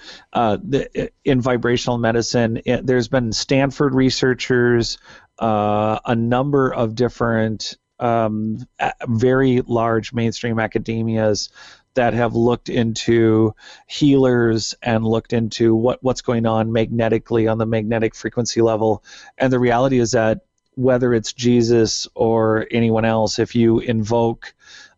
Speaker 2: in vibrational medicine. There's been Stanford researchers, a number of different very large mainstream academias that have looked into healers and looked into what's going on magnetically on the magnetic frequency level. And the reality is that whether it's Jesus or anyone else, if you invoke,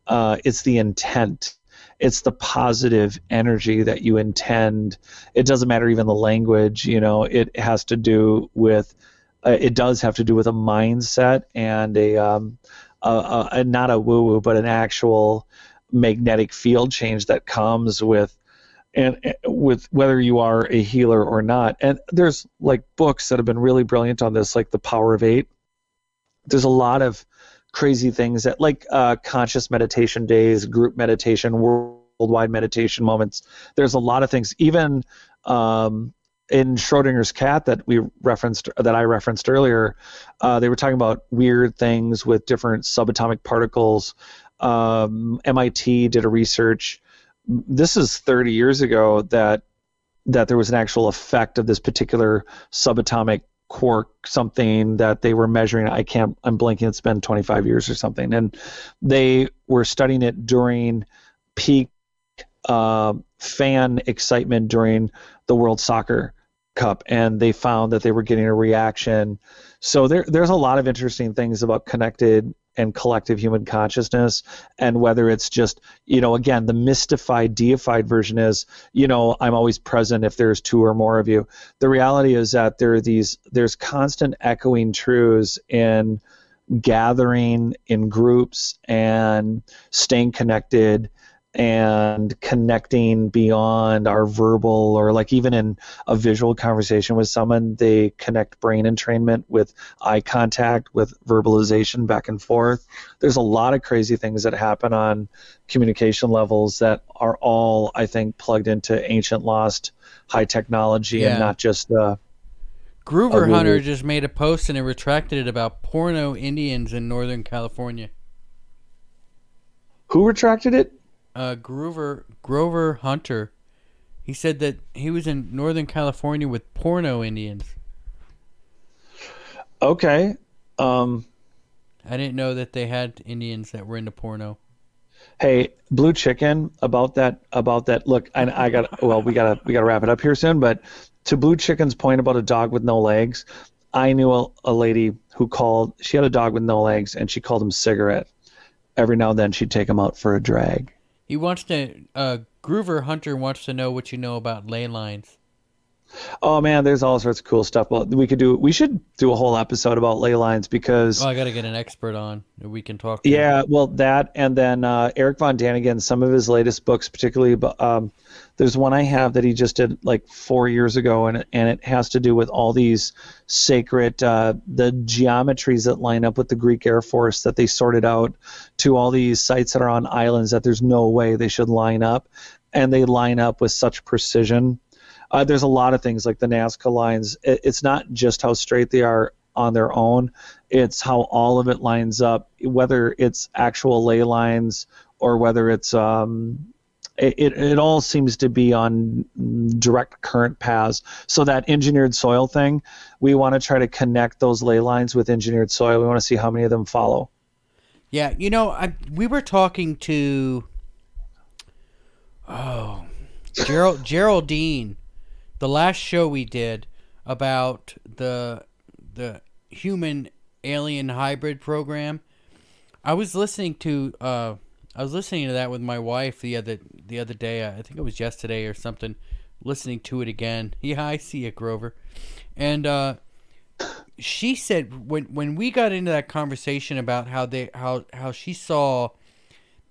Speaker 2: it's the intent. It's the positive energy that you intend. It doesn't matter even the language, it has to do with, it does have to do with a mindset and a not a woo-woo, but an actual magnetic field change that comes with whether you are a healer or not. And there's like books that have been really brilliant on this, like The Power of Eight. There's a lot of crazy things that, like conscious meditation days, group meditation, worldwide meditation moments. There's a lot of things. Even in Schrodinger's cat that I referenced earlier, they were talking about weird things with different subatomic particles. MIT did a research. This is 30 years ago that there was an actual effect of this particular subatomic quark, something that they were measuring. I'm blanking. It's been 25 years or something, and they were studying it during peak fan excitement during the World Soccer Cup, and they found that they were getting a reaction. So there's a lot of interesting things about connected and collective human consciousness, and whether it's just, again, the mystified, deified version is, I'm always present if there's two or more of you. The reality is that there's constant echoing truths in gathering in groups and staying connected and connecting beyond our verbal, or like even in a visual conversation with someone, they connect brain entrainment with eye contact, with verbalization back and forth. There's a lot of crazy things that happen on communication levels that are all, I think, plugged into ancient lost high technology and not just
Speaker 1: Groover Hunter just made a post and it retracted it about porno Indians in Northern California.
Speaker 2: Who retracted it?
Speaker 1: Grover Hunter. He said that he was in Northern California with porno Indians.
Speaker 2: Okay.
Speaker 1: I didn't know that they had Indians that were into porno.
Speaker 2: Hey, Blue Chicken, about that. Look, we gotta wrap it up here soon. But to Blue Chicken's point about a dog with no legs, I knew a lady who she had a dog with no legs, and she called him Cigarette. Every now and then she'd take him out for a drag.
Speaker 1: He wants to, Groover Hunter wants to know what you know about ley lines.
Speaker 2: Oh man, there's all sorts of cool stuff. Well, we should do a whole episode about ley lines because
Speaker 1: I got to get an expert on that we can talk to.
Speaker 2: Yeah, well, that and then Eric Von Daniken, some of his latest books, particularly, there's one I have that he just did like 4 years ago, and it has to do with all these sacred, the geometries that line up with the Greek Air Force that they sorted out to all these sites that are on islands that there's no way they should line up, and they line up with such precision. There's a lot of things like the Nazca lines. It's not just how straight they are on their own. It's how all of it lines up, whether it's actual ley lines or whether it's it all seems to be on direct current paths. So that engineered soil thing, we want to try to connect those ley lines with engineered soil. We want to see how many of them follow.
Speaker 1: Yeah, we were talking to Geraldine, the last show we did about the human alien hybrid program. I was listening to that with my wife the other day. I think it was yesterday or something. Listening to it again. Yeah, I see it, Grover. And she said when we got into that conversation about how she saw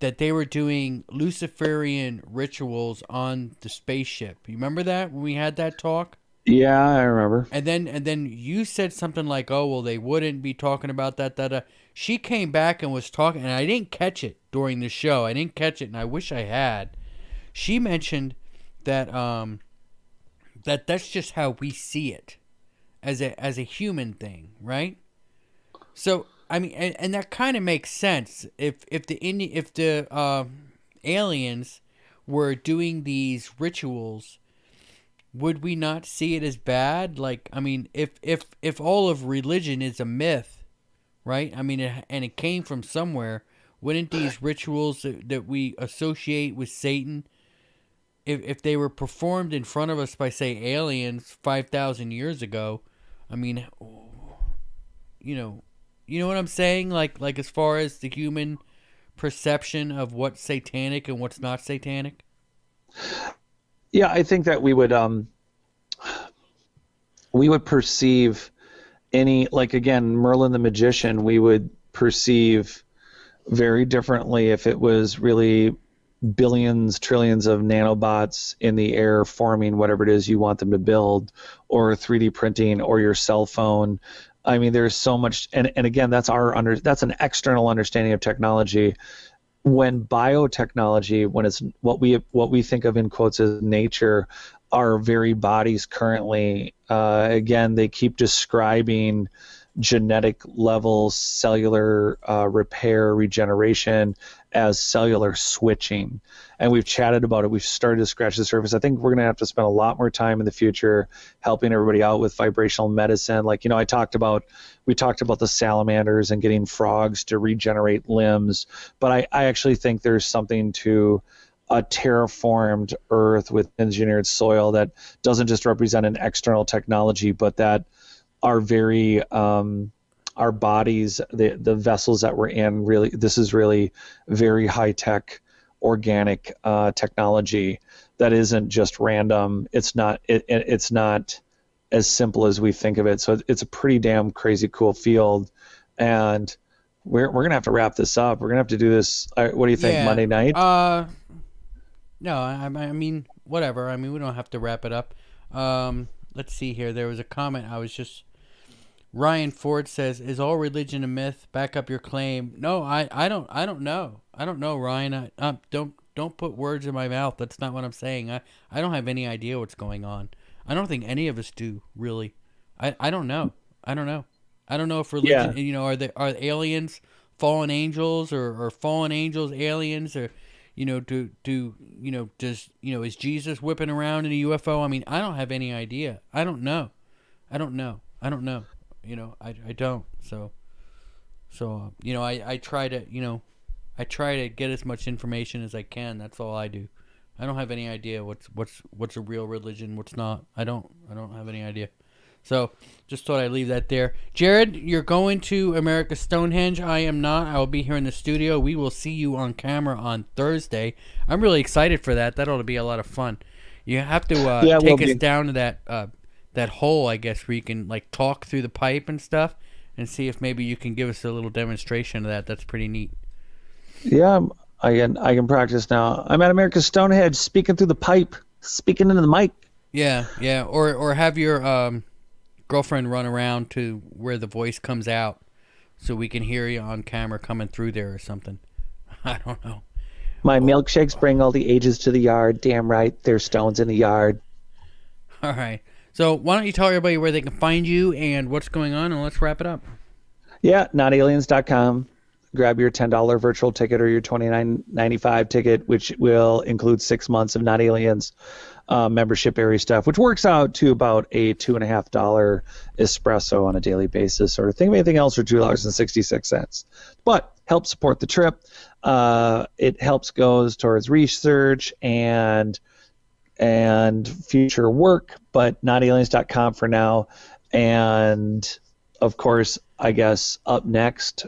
Speaker 1: that they were doing Luciferian rituals on the spaceship. You remember that when we had that talk?
Speaker 2: Yeah, I remember.
Speaker 1: And then you said something like, "Oh, well, they wouldn't be talking about that." She came back and was talking, and I didn't catch it during the show. I didn't catch it, and I wish I had. She mentioned that that's just how we see it as a human thing, right? So I mean, and that kind of makes sense if the aliens were doing these rituals. Would we not see it as bad? Like, I mean, if all of religion is a myth, right? I mean, and it came from somewhere, wouldn't these rituals that we associate with Satan, if they were performed in front of us by, say, aliens 5,000 years ago, I mean, you know what I'm saying? Like as far as the human perception of what's satanic and what's not satanic?
Speaker 2: Yeah, I think that we would perceive any, like, again, Merlin the magician, we would perceive very differently if it was really billions, trillions of nanobots in the air forming whatever it is you want them to build, or 3D printing, or your cell phone. I mean, there's so much, and again, that's an external understanding of technology. When biotechnology, when it's what we think of in quotes as nature, our very bodies currently, again, they keep describing genetic levels, cellular repair, regeneration as cellular switching. And we've chatted about it. We've started to scratch the surface. I think we're going to have to spend a lot more time in the future helping everybody out with vibrational medicine. Like, we talked about the salamanders and getting frogs to regenerate limbs. But I actually think there's something to a terraformed earth with engineered soil that doesn't just represent an external technology, but that our very our bodies, the vessels that we're in, really, this is really very high tech organic technology that isn't just random. It's not as simple as we think of it. So it's a pretty damn crazy cool field, and we're gonna have to wrap this up. We're gonna have to do this. What do you think? Yeah. Monday night?
Speaker 1: No, I mean, whatever. I mean, we don't have to wrap it up. Let's see here. There was a comment. Ryan Ford says, "Is all religion a myth? Back up your claim." No, I don't know. I don't know, Ryan. Don't put words in my mouth. That's not what I'm saying. I don't have any idea what's going on. I don't think any of us do, really. I don't know. I don't know. I don't know if religion, are aliens fallen angels, or fallen angels aliens, or is Jesus whipping around in a UFO? I mean, I don't have any idea. I don't know. I don't. So I try to get as much information as I can. That's all I do. I don't have any idea what's a real religion, what's not. I don't have any idea. So just thought I'd leave that there. Jared, you're going to America's Stonehenge. I am not. I will be here in the studio. We will see you on camera on Thursday. I'm really excited for that. That ought to be a lot of fun. You have to take us down to that hole, I guess, where you can like talk through the pipe and stuff, and see if maybe you can give us a little demonstration of that. That's pretty neat.
Speaker 2: Yeah, I can practice now. I'm at America's Stonehenge, speaking through the pipe, speaking into the mic.
Speaker 1: Yeah, or have your girlfriend run around to where the voice comes out, so we can hear you on camera coming through there or something. I don't know.
Speaker 2: My milkshakes bring all the ages to the yard. Damn right, there's stones in the yard.
Speaker 1: All right. So why don't you tell everybody where they can find you and what's going on, and let's wrap it up.
Speaker 2: Yeah, notaliens.com. Grab your $10 virtual ticket or your $29.95 ticket, which will include 6 months of Not Aliens membership area stuff, which works out to about a $2.50 espresso on a daily basis, or think of anything else for $2.66. But help support the trip. It helps goes towards research and future work, but notaliens.com for now. And of course, I guess up next,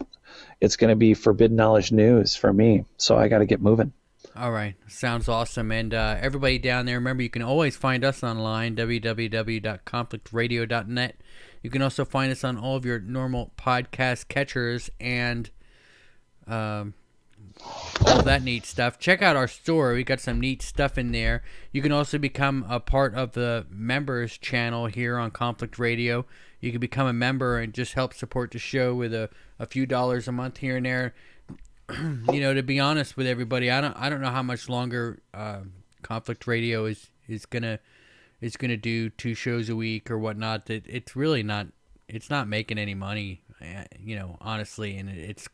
Speaker 2: it's going to be Forbidden Knowledge News for me. So I got to get moving.
Speaker 1: All right. Sounds awesome. And everybody down there, remember, you can always find us online, www.conflictradio.net. You can also find us on all of your normal podcast catchers and all that neat stuff. Check out our store. We got some neat stuff in there. You can also become a part of the members channel here on Conflict Radio. You can become a member and just help support the show with a few dollars a month here and there. You know, to be honest with everybody, I don't know how much longer Conflict Radio is gonna do 2 shows a week or whatnot. That it's really not. It's not making any money, you know, honestly, and it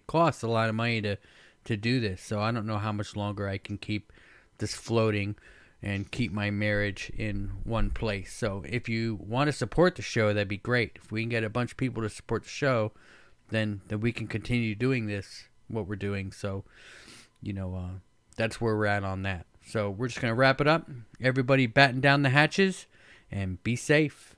Speaker 1: costs a lot of money to do this. So I don't know how much longer I can keep this floating and keep my marriage in one place. So if you want to support the show, that'd be great. If we can get a bunch of people to support the show, then we can continue doing this, what we're doing. So, you know, that's where we're at on that. So we're just going to wrap it up. Everybody batten down the hatches and be safe.